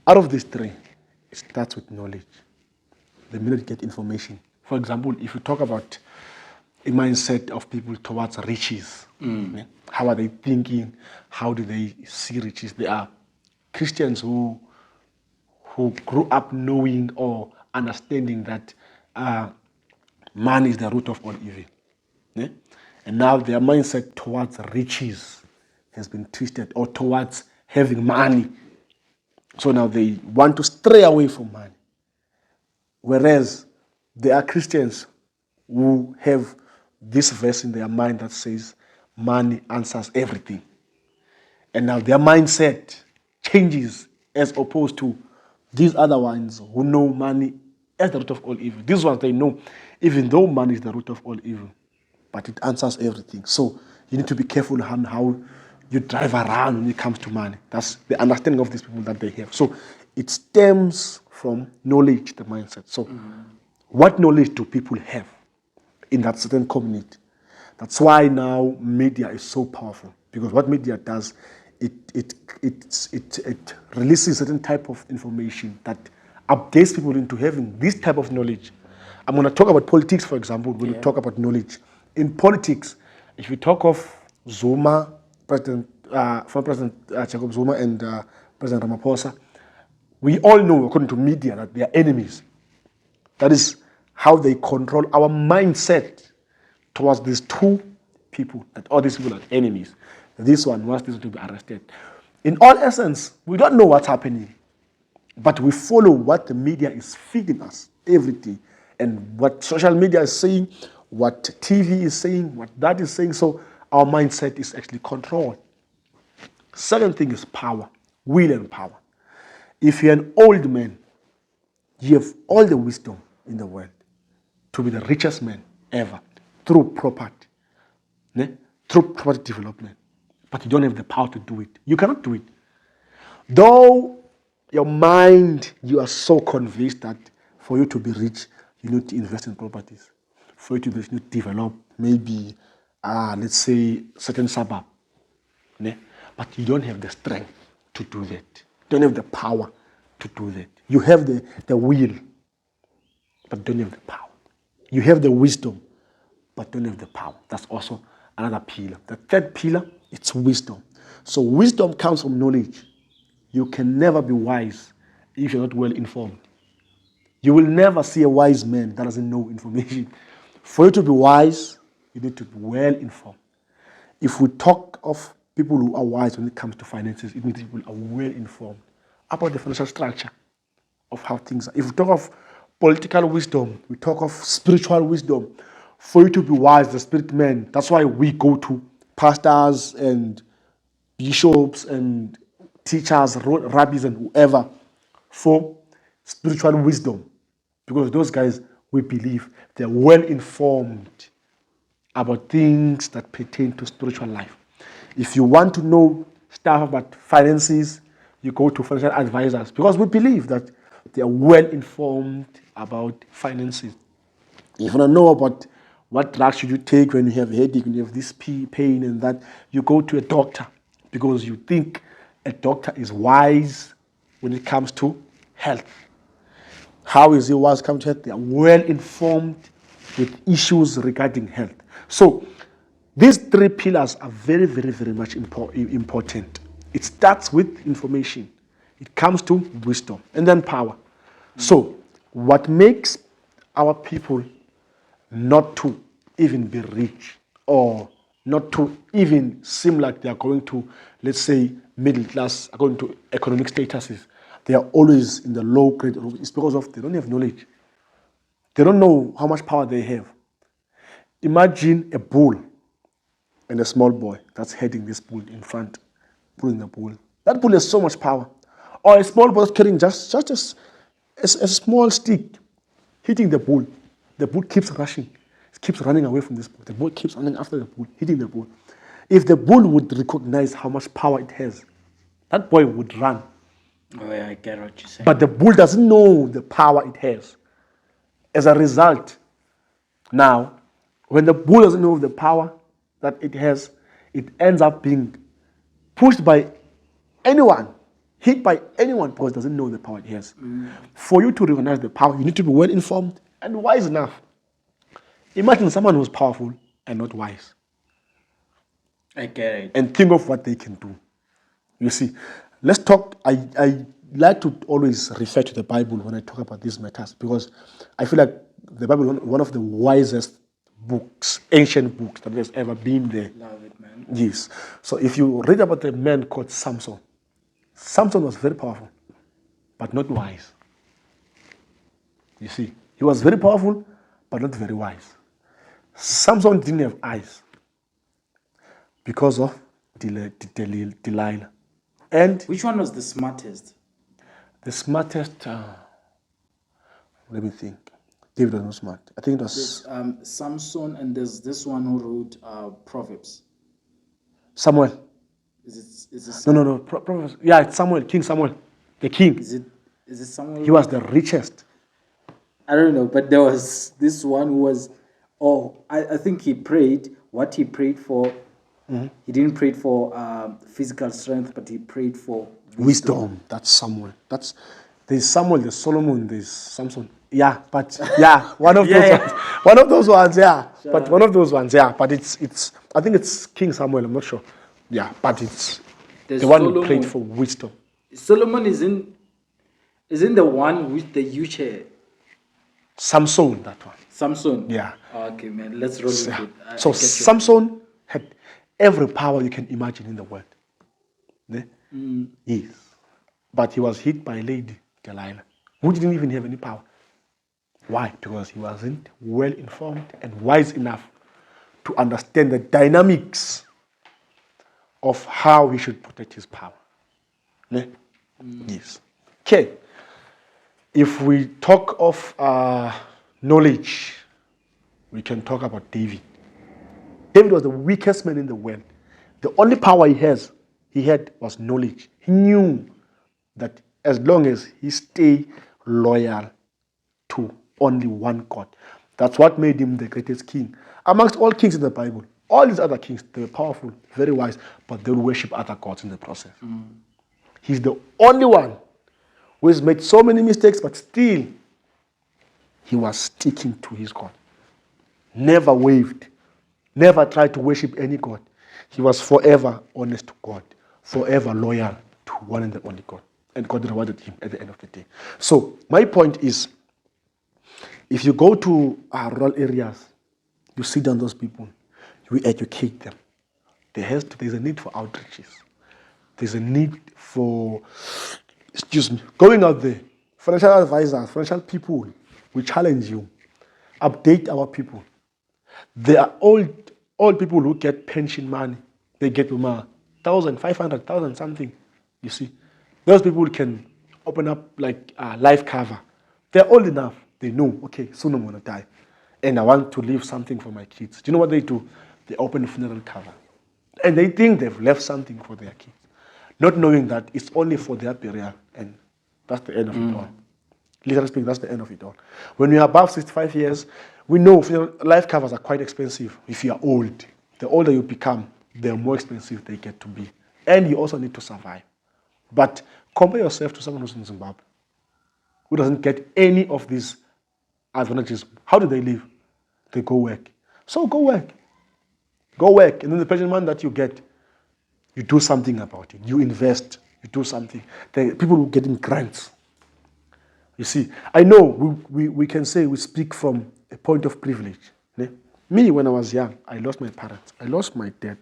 out of these 3, it starts with knowledge. The minute you get information. For example, if you talk about a mindset of people towards riches, how are they thinking? How do they see riches? There are Christians who grew up knowing or understanding that money is the root of all evil. Yeah? And now their mindset towards riches has been twisted, or towards having money. So now they want to stray away from money. Whereas there are Christians who have this verse in their mind that says money answers everything. And now their mindset changes as opposed to these other ones who know money as the root of all evil. These ones, they know, even though money is the root of all evil, but it answers everything. So you need to be careful on how you drive around when it comes to money. That's the understanding of these people that they have. So it stems from knowledge, the mindset. So what knowledge do people have in that certain community? That's why now media is so powerful, because what media does, it releases certain type of information that updates people into having this type of knowledge. I'm going to talk about politics, for example, when we talk about knowledge. In politics, if you talk of Zuma, former President Jacob Zuma and President Ramaphosa, we all know, according to media, that they are enemies. That is how they control our mindset towards these 2 people, that all these people are enemies. This one wants this to be arrested. In all essence, we don't know what's happening, but we follow what the media is feeding us every day, and what social media is saying, what TV is saying, what that is saying. So our mindset is actually controlled. Second thing is power, will and power. If you're an old man, you have all the wisdom in the world to be the richest man ever through property, through property development. But you don't have the power to do it. You cannot do it. Though your mind, you are so convinced that for you to be rich, you need to invest in properties. For you to be rich, you need to develop maybe, let's say, certain suburb. But you don't have the strength to do that. You don't have the power to do that. You have the will, but don't have the power. You have the wisdom, but don't have the power. That's also another pillar. The third pillar, it's wisdom. So wisdom comes from knowledge. You can never be wise if you're not well informed. You will never see a wise man that doesn't know information. For you to be wise, you need to be well informed. If we talk of people who are wise when it comes to finances, it means people are well informed about the financial structure of how things are. If we talk of political wisdom, we talk of spiritual wisdom. For you to be wise, the spirit man, that's why we go to pastors and bishops and teachers, rabbis and whoever for spiritual wisdom. Because those guys, we believe, they're well informed about things that pertain to spiritual life. If you want to know stuff about finances, you go to financial advisors because we believe that they are well informed about finances. If you want to know about what drugs should you take when you have a headache, when you have this pain and that, you go to a doctor because you think a doctor is wise when it comes to health. How is he wise when it comes to health? They are well informed with issues regarding health. So these three pillars are very, very, very much important. It starts with information. It comes to wisdom and then power. So what makes our people not to even be rich or not to even seem like they are going to, let's say, middle class, according to economic statuses, they are always in the low grade. It's because of they don't have knowledge. They don't know how much power they have. Imagine a bull and a small boy that's heading this bull in front, pulling the bull. That bull has so much power. Or a small boy carrying just a small stick, hitting the bull. The bull keeps rushing. It keeps running away from this bull. The bull keeps running after the bull, hitting the bull. If the bull would recognize how much power it has, that boy would run. Oh, yeah, I get what you're saying. But the bull doesn't know the power it has. As a result, now, when the bull doesn't know the power that it has, it ends up being pushed by anyone, hit by anyone because it doesn't know the power it has. For you to recognize the power, you need to be well informed and wise enough. Imagine someone who's powerful and not wise. I get it. And think of what they can do. You see, let's talk. I like to always refer to the Bible when I talk about these matters because I feel like the Bible is one of the wisest books, ancient books that has ever been there. Love it, man. Yes. So if you read about a man called Samson, Samson was very powerful, but not wise. You see, he was very powerful, but not very wise. Samson didn't have eyes because of Delilah. And Which one was the smartest? the smartest, let me think. David was not smart. I think it was There's Samson, and there's this one who wrote Proverbs. Samuel. Is it No. Proverbs. Yeah, it's Samuel, King Samuel, the king. Is it Samuel? He was the richest. I don't know, but there was this one who was. Oh, I think he prayed. What he prayed for, he didn't pray for physical strength, but he prayed for Wisdom. That's Samuel. There's Samuel, there's Solomon, there's Samson. Yeah, but yeah, one of those ones. One of those ones, yeah. Sure. But one of those ones, yeah. But it's I think it's King Samuel, I'm not sure. Yeah, but it's There's the one who Solomon. prayed for wisdom. Solomon is in the one with the huge hair. Samson, that one. Samson. Yeah. Okay, man. Let's roll with Yeah. it. I So get you. Samson had every power you can imagine in the world. Yes. But he was hit by Lady Delilah, who didn't even have any power. Why? Because he wasn't well informed and wise enough to understand the dynamics of how he should protect his power. Ne? Yes. Okay. If we talk of knowledge, we can talk about David. David was the weakest man in the world. The only power he had was knowledge. He knew that as long as he stayed loyal to only one God, that's what made him the greatest king. Amongst all kings in the Bible, all these other kings, they were powerful, very wise, but they would worship other gods in the process. He's the only one who has made so many mistakes, but still, he was sticking to his God. Never wavered. Never tried to worship any God. He was forever honest to God. Forever loyal to one and the only God. And God rewarded him at the end of the day. So, my point is, if you go to rural areas, you sit down those people, you educate them. There's a need for outreaches. There's a need for, going out there. Financial advisors, financial people, we challenge you. Update our people. There are old people who get pension money. They get 1,000, 500,000 something. You see, those people can open up like life cover. They're old enough. They know, okay, soon I'm going to die. And I want to leave something for my kids. Do you know what they do? They open a funeral cover. And they think they've left something for their kids. Not knowing that it's only for their burial. And that's the end of it all. Literally speaking, that's the end of it all. When we are above 65 years, we know life covers are quite expensive if you are old. The older you become, the more expensive they get to be. And you also need to survive. But compare yourself to someone who's in Zimbabwe, who doesn't get any of these advantages. How do they live? They go work. So go work. Go work. And then the pension money that you get, you do something about it. You invest. You do something. People who get in grants. You see, I know we can say we speak from a point of privilege. Ne? Me, when I was young, I lost my parents. I lost my dad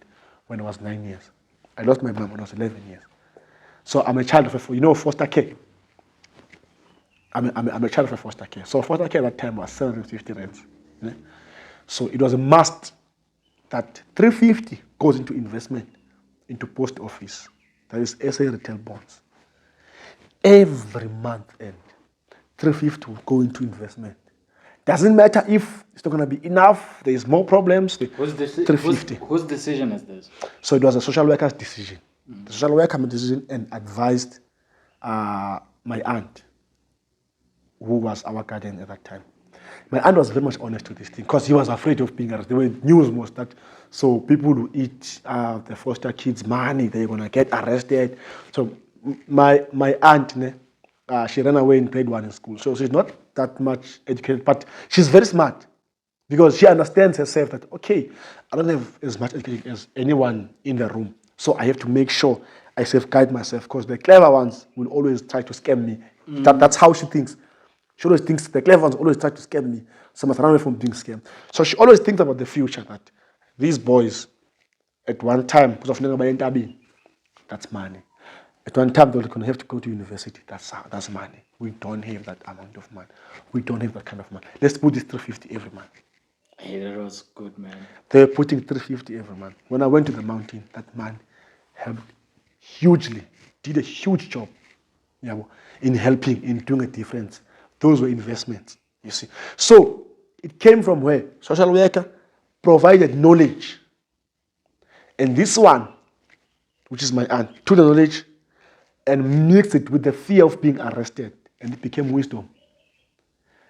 when I was 9 years. I lost my mom when I was 11 years. So I'm a child of foster care. I'm a child of a foster care. So foster care at that time was 750 rands. Ne? So it was a must that 350 goes into investment, into post office. That is SA retail bonds. Every month end, 350 will go into investment. Doesn't matter if it's not going to be enough, there is more problems. 350. Whose decision is this? So it was a social worker's decision. The social worker made a decision and advised my aunt, who was our guardian at that time. My aunt was very much honest to this thing because he was afraid of being arrested. There were news most that so people who eat the foster kids' money, they're gonna get arrested. So my aunt, she ran away in grade 1 in school. So she's not that much educated, but she's very smart because she understands herself that okay, I don't have as much education as anyone in the room, so I have to make sure I safeguard myself because the clever ones will always try to scam me. That's how she thinks. She always thinks the clever ones always try to scam me, so I must run away from being scammed. So she always thinks about the future that these boys, at one time, because of that's money. At one time, they're going to have to go to university. That's money. We don't have that amount of money. We don't have that kind of money. Let's put this 350 every month. Hey, that was good, man. They were putting 350 every month. When I went to the mountain, that man helped hugely, did a huge job in helping, in doing a difference. Those were investments, you see. So it came from where? Social worker provided knowledge. And this one, which is my aunt, took the knowledge and mixed it with the fear of being arrested. And it became wisdom.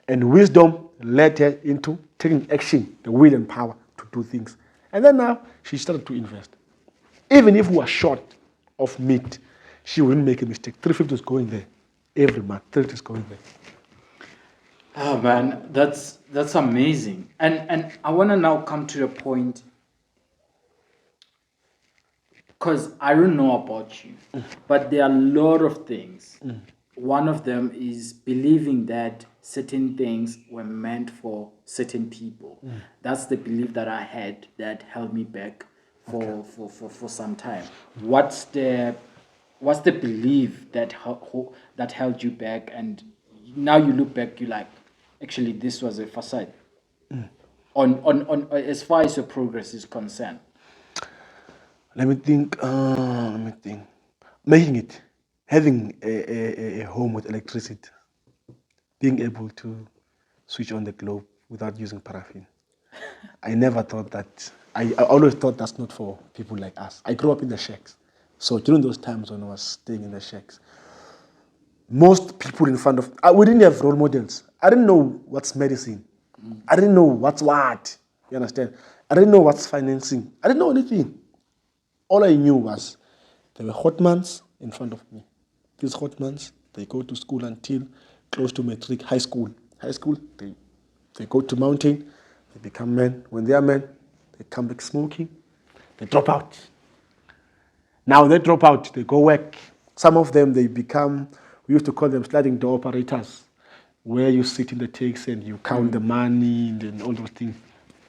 And wisdom led her into taking action, the will and power to do things. And then now she started to invest. Even if we were short of meat, she wouldn't make a mistake. 350 is going there every month. 350 is going there. Oh man, that's amazing. And I want to now come to the point, because I don't know about you, but there are a lot of things. One of them is believing that certain things were meant for certain people. That's the belief that I had that held me back for some time. What's the belief that held you back, and now you look back, you're like, actually, this was a facade. On as far as your progress is concerned. Let me think. Let me think. Making it, having a home with electricity, being able to switch on the globe without using paraffin. I never thought that. I always thought that's not for people like us. I grew up in the shacks. So during those times when I was staying in the shacks, most people in front of, we didn't have role models. I didn't know what's medicine. I didn't know what's what. You understand? I didn't know what's financing. I didn't know anything. All I knew was there were hotmans in front of me. These hotmans, they go to school until close to matric, high school. High school, they go to mountain, they become men. When they are men, they come back smoking, they drop out. Now they drop out, they go work. Some of them, they become, we used to call them sliding door operators, where you sit in the taxi and you count the money and all those things.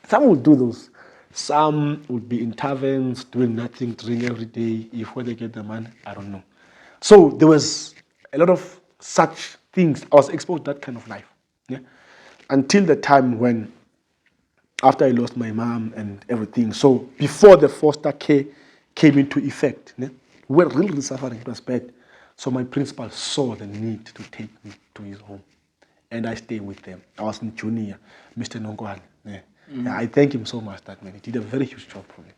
Some would do those. Some would be in taverns, doing nothing, drinking every day. If where they get the money, I don't know. So there was a lot of such things. I was exposed to that kind of life. Yeah? Until the time when, after I lost my mom and everything, so before the foster care came into effect, yeah, we were really suffering. It was bad. So my principal saw the need to take me to his home. And I stayed with them. I was in junior, Mr. Nongwan. Yeah. Yeah, I thank him so much, that man. He did a very huge job for me.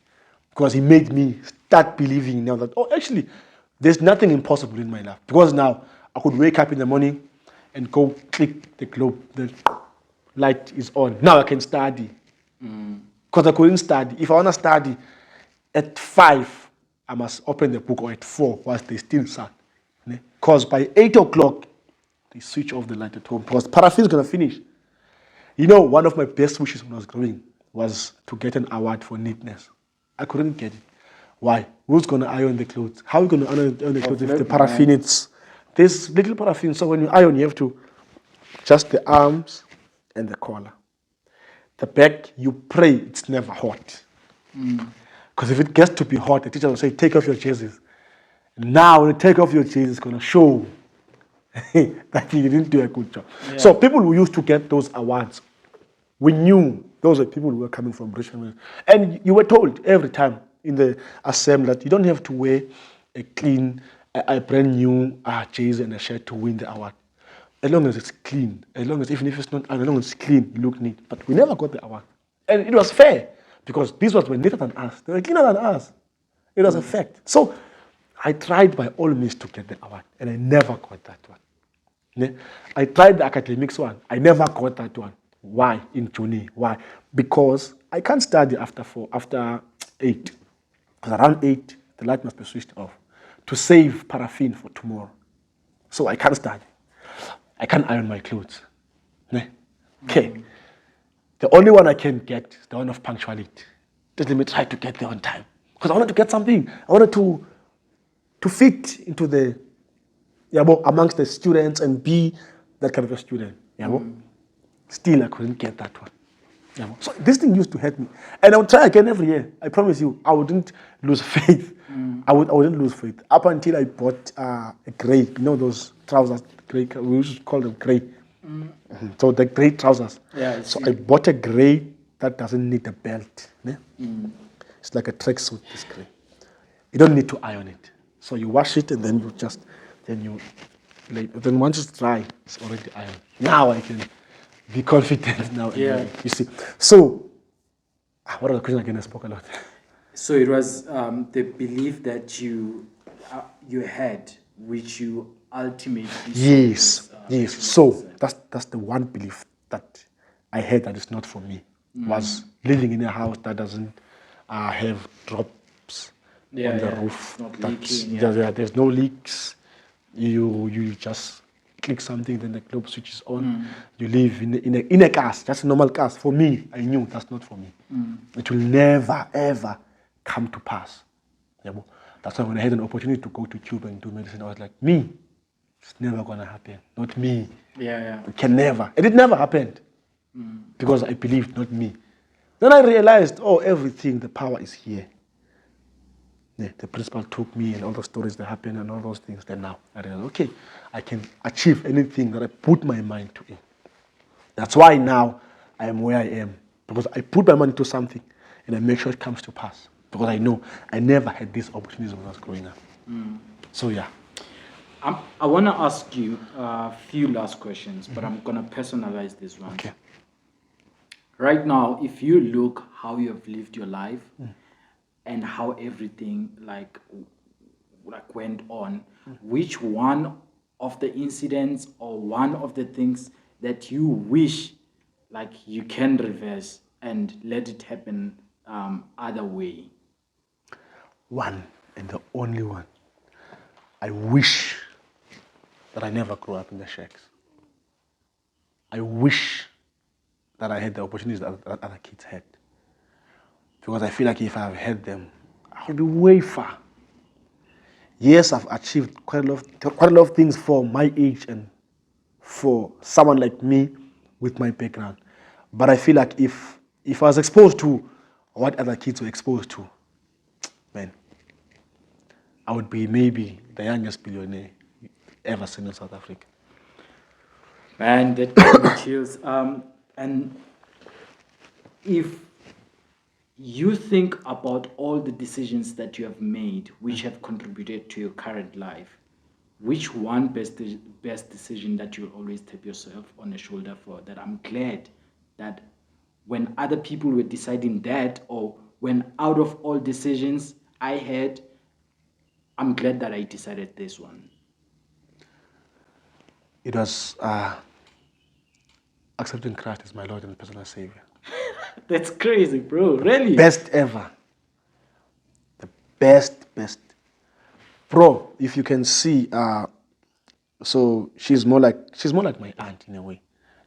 Because he made me start believing now that, oh, actually, there's nothing impossible in my life. Because now I could wake up in the morning and go click the globe. The light is on. Now I can study. Because I couldn't study. If I want to study at 5, I must open the book, or at 4, whilst they still sun. Because by 8 o'clock, they switch off the light at home. Because paraffin is going to finish. You know, one of my best wishes when I was growing was to get an award for neatness. I couldn't get it. Why? Who's going to iron the clothes? How are you going to iron the clothes if the paraffin is... There's little paraffin, so when you iron, you have to just the arms and the collar. The back, you pray it's never hot. Because if it gets to be hot, the teacher will say, take off your jerseys. Now, when you take off your jerseys, it's going to show that you didn't do a good job. Yeah. So people who used to get those awards, we knew those were people who were coming from rich families. And you were told every time in the assembly that you don't have to wear a clean, a brand new jersey and a shirt to win the award. As long as it's clean, as long as even if it's not, as long as it's clean, you look neat. But we never got the award. And it was fair because these ones were neater than us. They were cleaner than us. It was a fact. So I tried by all means to get the award, and I never got that one. I tried the academics one. I never got that one. Why? In Juni. Why? Because I can't study after 8. Because around 8, the light must be switched off to save paraffin for tomorrow. So I can't study. I can't iron my clothes. Okay. The only one I can get is the one of punctuality. Just let me try to get there on time. Because I wanted to get something. I wanted to fit into the amongst the students and be that kind of a student. Still, I couldn't get that one. So this thing used to hurt me. And I would try again every year. I promise you, I wouldn't lose faith. I wouldn't lose faith. Up until I bought a grey, you know those trousers, grey, we used to call them grey. So the grey trousers. Yeah, so I bought a grey that doesn't need a belt. It's like a tracksuit, this grey. You don't need to iron it. So you wash it and then you just... Then once it's dry, it's already ironed. Now I can be confident now. Yeah. You see. So, what was the question again? I spoke a lot. So it was the belief that you had, which you ultimately... Yes. So that's the one belief that I had that is not for me. Was living in a house that doesn't have drops on the roof. Not leaking. There's no leaks. You just click something, then the globe switches on. You live in a cast, just a normal cast. For me, I knew that's not for me. It will never, ever come to pass. That's why when I had an opportunity to go to Cuba and do medicine, I was like, me, it's never going to happen. Not me. It can never. And it never happened. Because I believed, not me. Then I realized, everything, the power is here. The principal took me and all the stories that happened and all those things. Then now I realized, okay, I can achieve anything that I put my mind to it. That's why now I am where I am. Because I put my mind to something and I make sure it comes to pass. because I know I never had these opportunities when I was growing up. So yeah. I want to ask you a few last questions, but I'm going to personalize this one. Okay. Right now, if you look how you have lived your life and how everything like went on, which one of the incidents or one of the things that you wish like you can reverse and let it happen other way? One and the only one. I wish that I never grew up in the shacks. I wish that I had the opportunities that other kids had. Because I feel like if I've had them, I'll be way far. Yes, I've achieved quite a lot of things for my age and for someone like me with my background. But I feel like if I was exposed to what other kids were exposed to, man, I would be maybe the youngest billionaire ever seen in South Africa. Man, that gave me chills. And if you think about all the decisions that you have made which have contributed to your current life, which one best decision that you'll always tap yourself on the shoulder for, that I'm glad that when other people were deciding that, or when out of all decisions I had, I'm glad that I decided this one? It was accepting Christ as my Lord and personal Savior. That's crazy, bro. Really? Best ever. The best. Bro, if you can see, so she's more like my aunt in a way.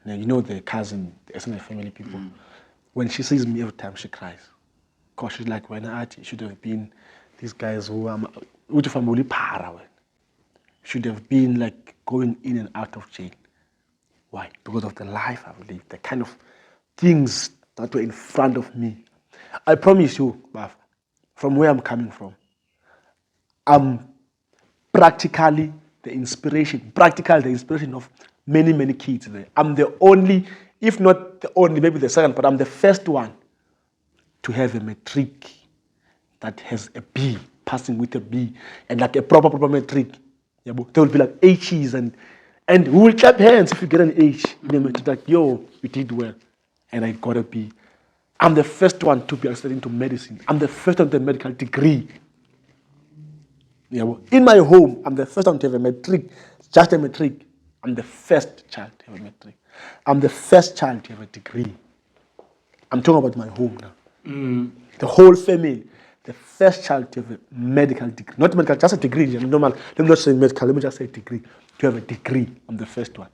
You know the cousin, the extended family people. When she sees me every time, she cries. Cause she's like, when ATHI should have been these guys who family should have been like going in and out of jail. Why? Because of the life I've lived, the kind of things that were in front of me. I promise you, Baf, from where I'm coming from, I'm practically the inspiration of many, many kids there. I'm the only, if not the only, maybe the second, but I'm the first one to have a matric that has a B, passing with a B, and like a proper matric. Yeah, there will be like H's and we will clap hands if you get an H in a matric. Like, yo, you did well. And I got a B. I'm the first one to be accepted into medicine. I'm the first one to have a medical degree. Yeah, in my home, I'm the first one to have a matric, just a matric. I'm the first child to have a matric. I'm the first child to have a degree. I'm talking about my home now. The whole family, the first child to have a medical degree. Not medical, just a degree. Normal. Let me not say medical, let me just say degree. To have a degree, I'm the first one.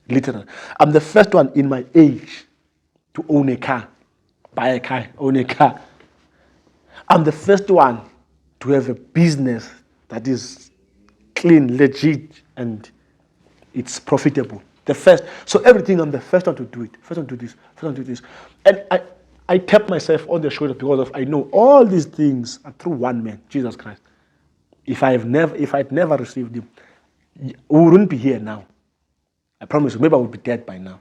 Literally. I'm the first one in my age to own a car, buy a car, own a car. I'm the first one to have a business that is clean, legit, and it's profitable. The first. So everything, I'm the first one to do it. First one to do this, first one to do this. And I tap myself on the shoulder because I know all these things are through one man, Jesus Christ. If I'd never received him, we wouldn't be here now. I promise you, maybe I would be dead by now.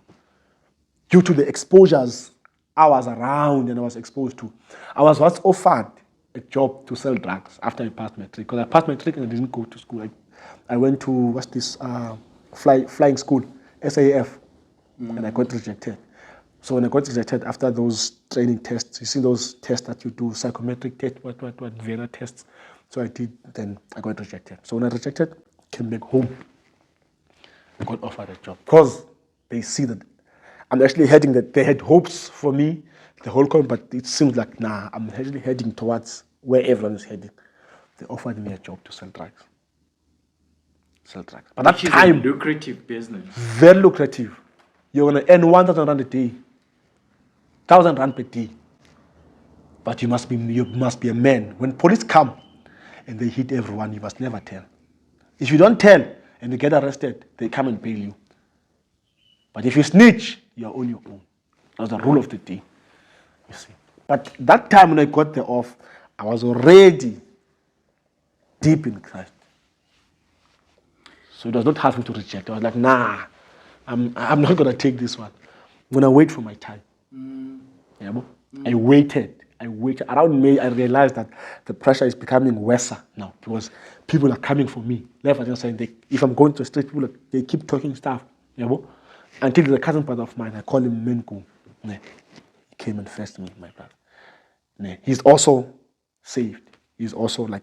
Due to the exposures I was around and I was exposed to. I was once offered a job to sell drugs after I passed matric. Because I passed matric and I didn't go to school. I went to, flying school, SAF, and I got rejected. So when I got rejected after those training tests, you see those tests that you do, psychometric test, Vienna tests. So I did, then I got rejected. So when I rejected, came back home. I got offered a job. Because they see that I'm actually heading, that they had hopes for me, the whole company, but it seems like, nah, I'm actually heading towards where everyone is heading. They offered me a job to sell drugs. But that time, a lucrative business. very lucrative. You're going to earn 1,000 rand a day, 1,000 rand per day. But you must be a man. When police come and they hit everyone, you must never tell. If you don't tell and you get arrested, they come and bail you. But if you snitch, you're on your own. That's the rule of the day. You see. But that time when I got the off, I was already deep in Christ. So it was not hard for me to reject. I was like, nah, I'm not going to take this one. I'm going to wait for my time. Yeah, I waited. I waited. Around May, I realized that the pressure is becoming worse now because people are coming for me. Left and right saying, if I'm going to the street, they keep talking stuff. You know? Until the cousin brother of mine, I call him Menku. He came and fetched me, my brother. He's also saved. He's also like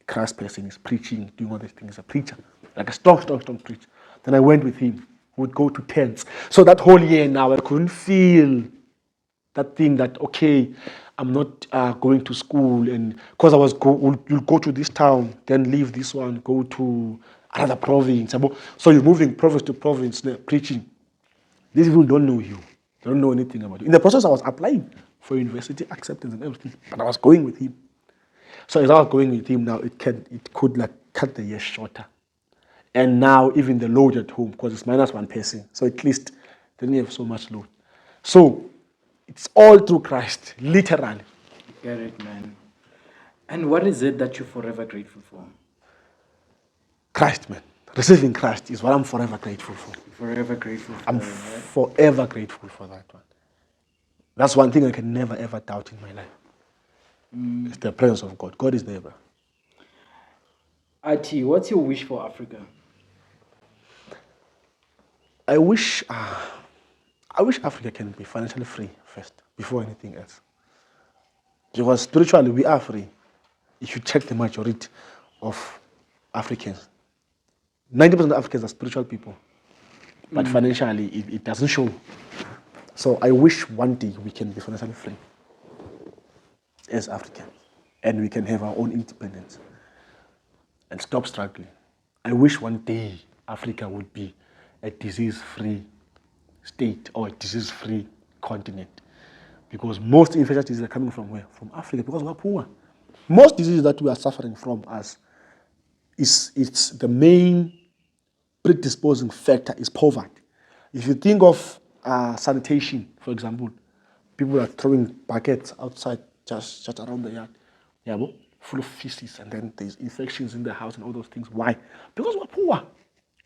Christ person. He's preaching, doing all these things. He's a preacher, like a strong preacher. Then I went with him. We would go to tents. So that whole year now, I couldn't feel that thing that, okay, I'm not going to school, and because you'll go to this town, then leave this one, go to another province. So you're moving province to province, preaching. These people don't know you. They don't know anything about you. In the process, I was applying for university acceptance and everything, but I was going with him. So as I was going with him now, it could like cut the year shorter. And now even the load at home, because it's -1 person, so at least they didn't have so much load. So it's all through Christ, literally. Get it, man. And what is it that you're forever grateful for? Christ, man. Receiving Christ is what I'm forever grateful for. Forever grateful for I'm that, right? forever grateful for that one. That's one thing I can never ever doubt in my life. It's the presence of God. God is there, bro. ATHI, what's your wish for Africa? I wish Africa can be financially free first, before anything else. Because spiritually we are free. If you check the majority of Africans, 90% of Africans are spiritual people. But financially, it doesn't show. So I wish one day we can be financially free as Africans. And we can have our own independence and stop struggling. I wish one day Africa would be a disease-free state or a disease-free continent. Because most infectious diseases are coming from where? From Africa, because we're poor. Most diseases that we are suffering from it's the main predisposing factor is poverty. If you think of sanitation, for example, people are throwing buckets outside just around the yard, full of feces, and then there's infections in the house and all those things. Why? Because we're poor.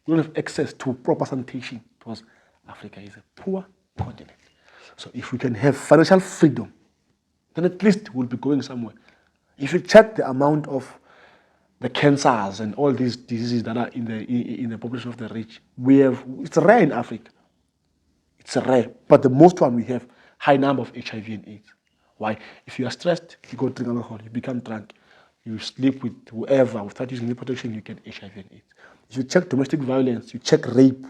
We don't have access to proper sanitation because Africa is a poor continent. So if we can have financial freedom, then at least we'll be going somewhere. If you check the amount of the cancers and all these diseases that are in the population of the rich, it's rare in Africa. It's rare, but the most one we have high number of HIV and AIDS. Why? If you are stressed, you go drink alcohol, you become drunk, you sleep with whoever, without using any protection, you get HIV and AIDS. If you check domestic violence, you check rape,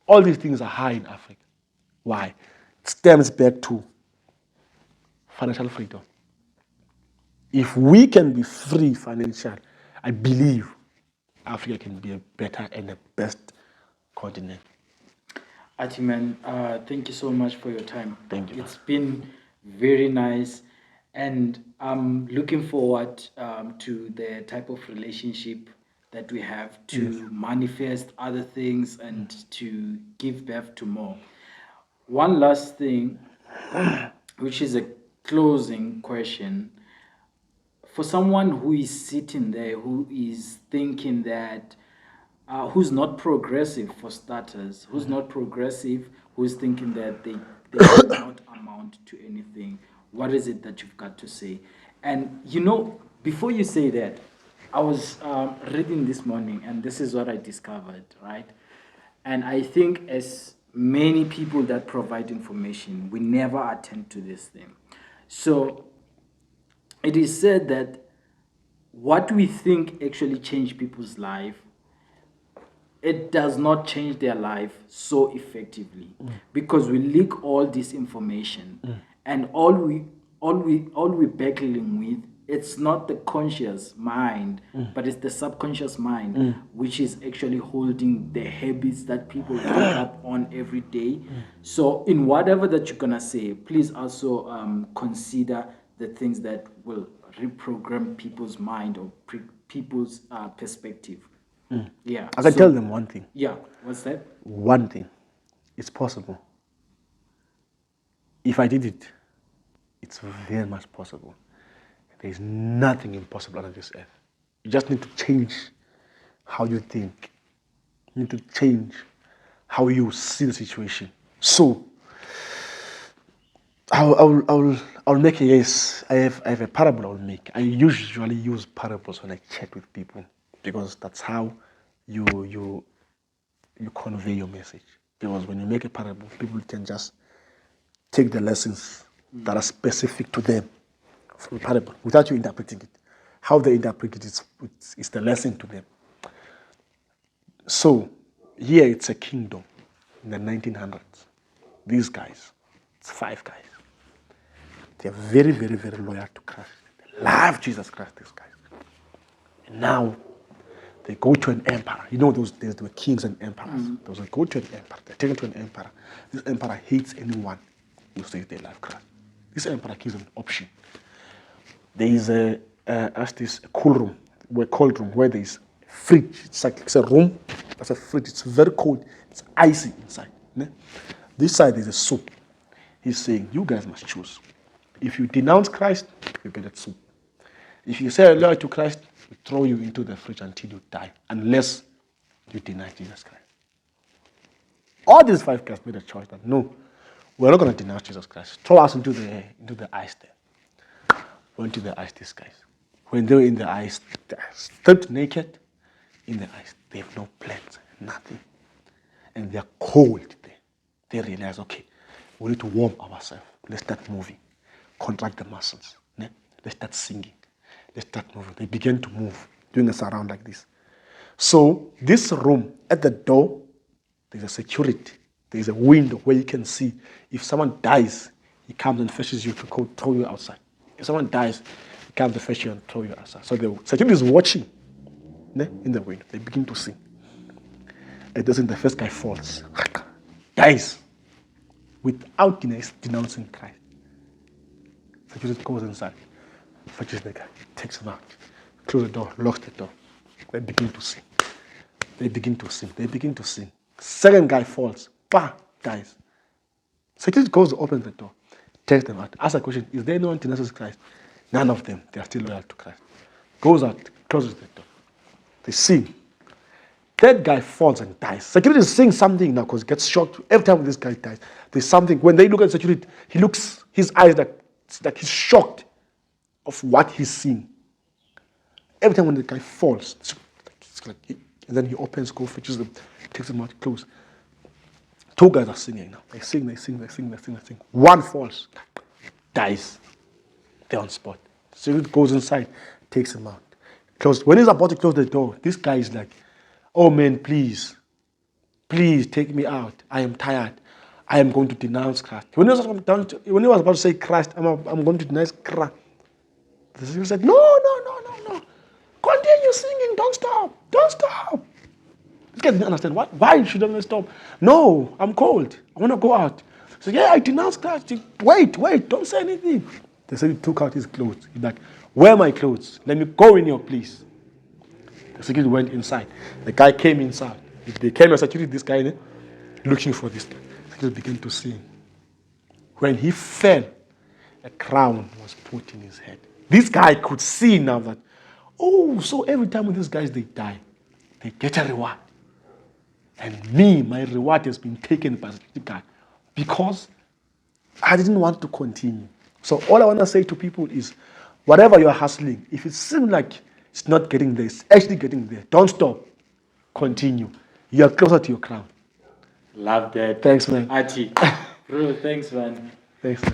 all these things are high in Africa. Why? It stems back to financial freedom. If we can be free financially, I believe Africa can be a better and a best continent. ATHI, man, thank you so much for your time. Thank you. It's been very nice, and I'm looking forward to the type of relationship that we have to manifest other things and to give birth to more. One last thing, which is a closing question. For someone who is sitting there, who is thinking that, who's not progressive for starters, who's not progressive, who's thinking that they do not amount to anything, what is it that you've got to say? And before you say that, I was reading this morning, and this is what I discovered, right? And I think as many people that provide information, we never attend to this thing. So it is said that what we think actually change people's life, it does not change their life so effectively because we leak all this information and all we're battling with, it's not the conscious mind, but it's the subconscious mind, which is actually holding the habits that people pick up on every day. So in whatever that you're gonna say, please also consider the things that will reprogram people's mind or people's perspective. Yeah. I can tell them one thing. Yeah. What's that? One thing. It's possible. If I did it, it's very much possible. There is nothing impossible on this earth. You just need to change how you think. You need to change how you see the situation. So, I'll make a yes. I have a parable I'll make. I usually use parables when I chat with people because that's how you convey your message. Because when you make a parable, people can just take the lessons that are specific to them from the parable without you interpreting it. How they interpret it is the lesson to them. So here it's a kingdom in the 1900s. These guys, it's 5 guys. They're very, very, very loyal to Christ. They love Jesus Christ, these guys. And now they go to an emperor. You know those days there were kings and emperors. They go to an emperor. They're taken to an emperor. This emperor hates anyone who says they love Christ. This emperor gives an option. There is a cool room, cold room, where there is a fridge. It's a room. That's a fridge. It's very cold. It's icy inside. This side is a soup. He's saying, you guys must choose. If you denounce Christ, you get that soup. If you say you're loyal to Christ, we throw you into the fridge until you die, unless you deny Jesus Christ. All these 5 guys made a choice that no, we're not going to denounce Jesus Christ. Throw us into the ice there. Went to the ice, these guys. When they were in the ice, they're stripped naked in the ice. They have no plans, nothing. And they're cold there. They realize, okay, we need to warm ourselves. Let's start moving. Contract the muscles. Let's start singing. Let's start moving. They begin to move, doing a surround like this. So this room, at the door, there's a security. There's a window where you can see. If someone dies, he comes and fetches you to go throw you outside. If someone dies, he comes to fetch you and throw you outside. So the security is watching in the window. They begin to sing. It doesn't. The first guy falls. Dies. Without denouncing Christ. Security goes inside. Fetches the guy. Takes him out. Closes the door. Locks the door. They begin to sing. They begin to sing. They begin to sing. Second guy falls. Bah! Dies. Security goes to open the door. Takes them out. Asks a question. Is there anyone denounces Christ? None of them. They are still loyal to Christ. Goes out. Closes the door. They sing. That guy falls and dies. Security is seeing something now because he gets shocked. Every time this guy dies, there's something. When they look at security, he looks, his eyes like he's shocked of what he's seeing. Every time when the guy falls, it's like, and then he opens, go fetches them, takes them out, close. 2 guys are singing now. They sing. One falls, dies. They're on spot. Security goes inside, takes him out. Close. When he's about to close the door, this guy is like, oh man, please take me out. I am tired. I am going to denounce Christ. When he was about to say Christ, I'm going to denounce Christ. The secretary said, no. Continue singing. Don't stop. This guy didn't understand. Why should I stop? No, I'm cold. I want to go out. So yeah, I denounce Christ. Wait, don't say anything. They said he took out his clothes. He's like, where are my clothes? Let me go in here, please. The security went inside. The guy came inside. They came as security, this guy, looking for this guy. The security began to sing. When he fell, a crown was put in his head. This guy could see now that, oh, so every time with these guys, they die, they get a reward. And me, my reward has been taken by the guy because I didn't want to continue. So all I want to say to people is, whatever you're hustling, if it seems like it's not getting there, it's actually getting there, don't stop. Continue. You are closer to your crown. Love that. Thanks, man. ATHI. Bro, thanks, man. Thanks, man.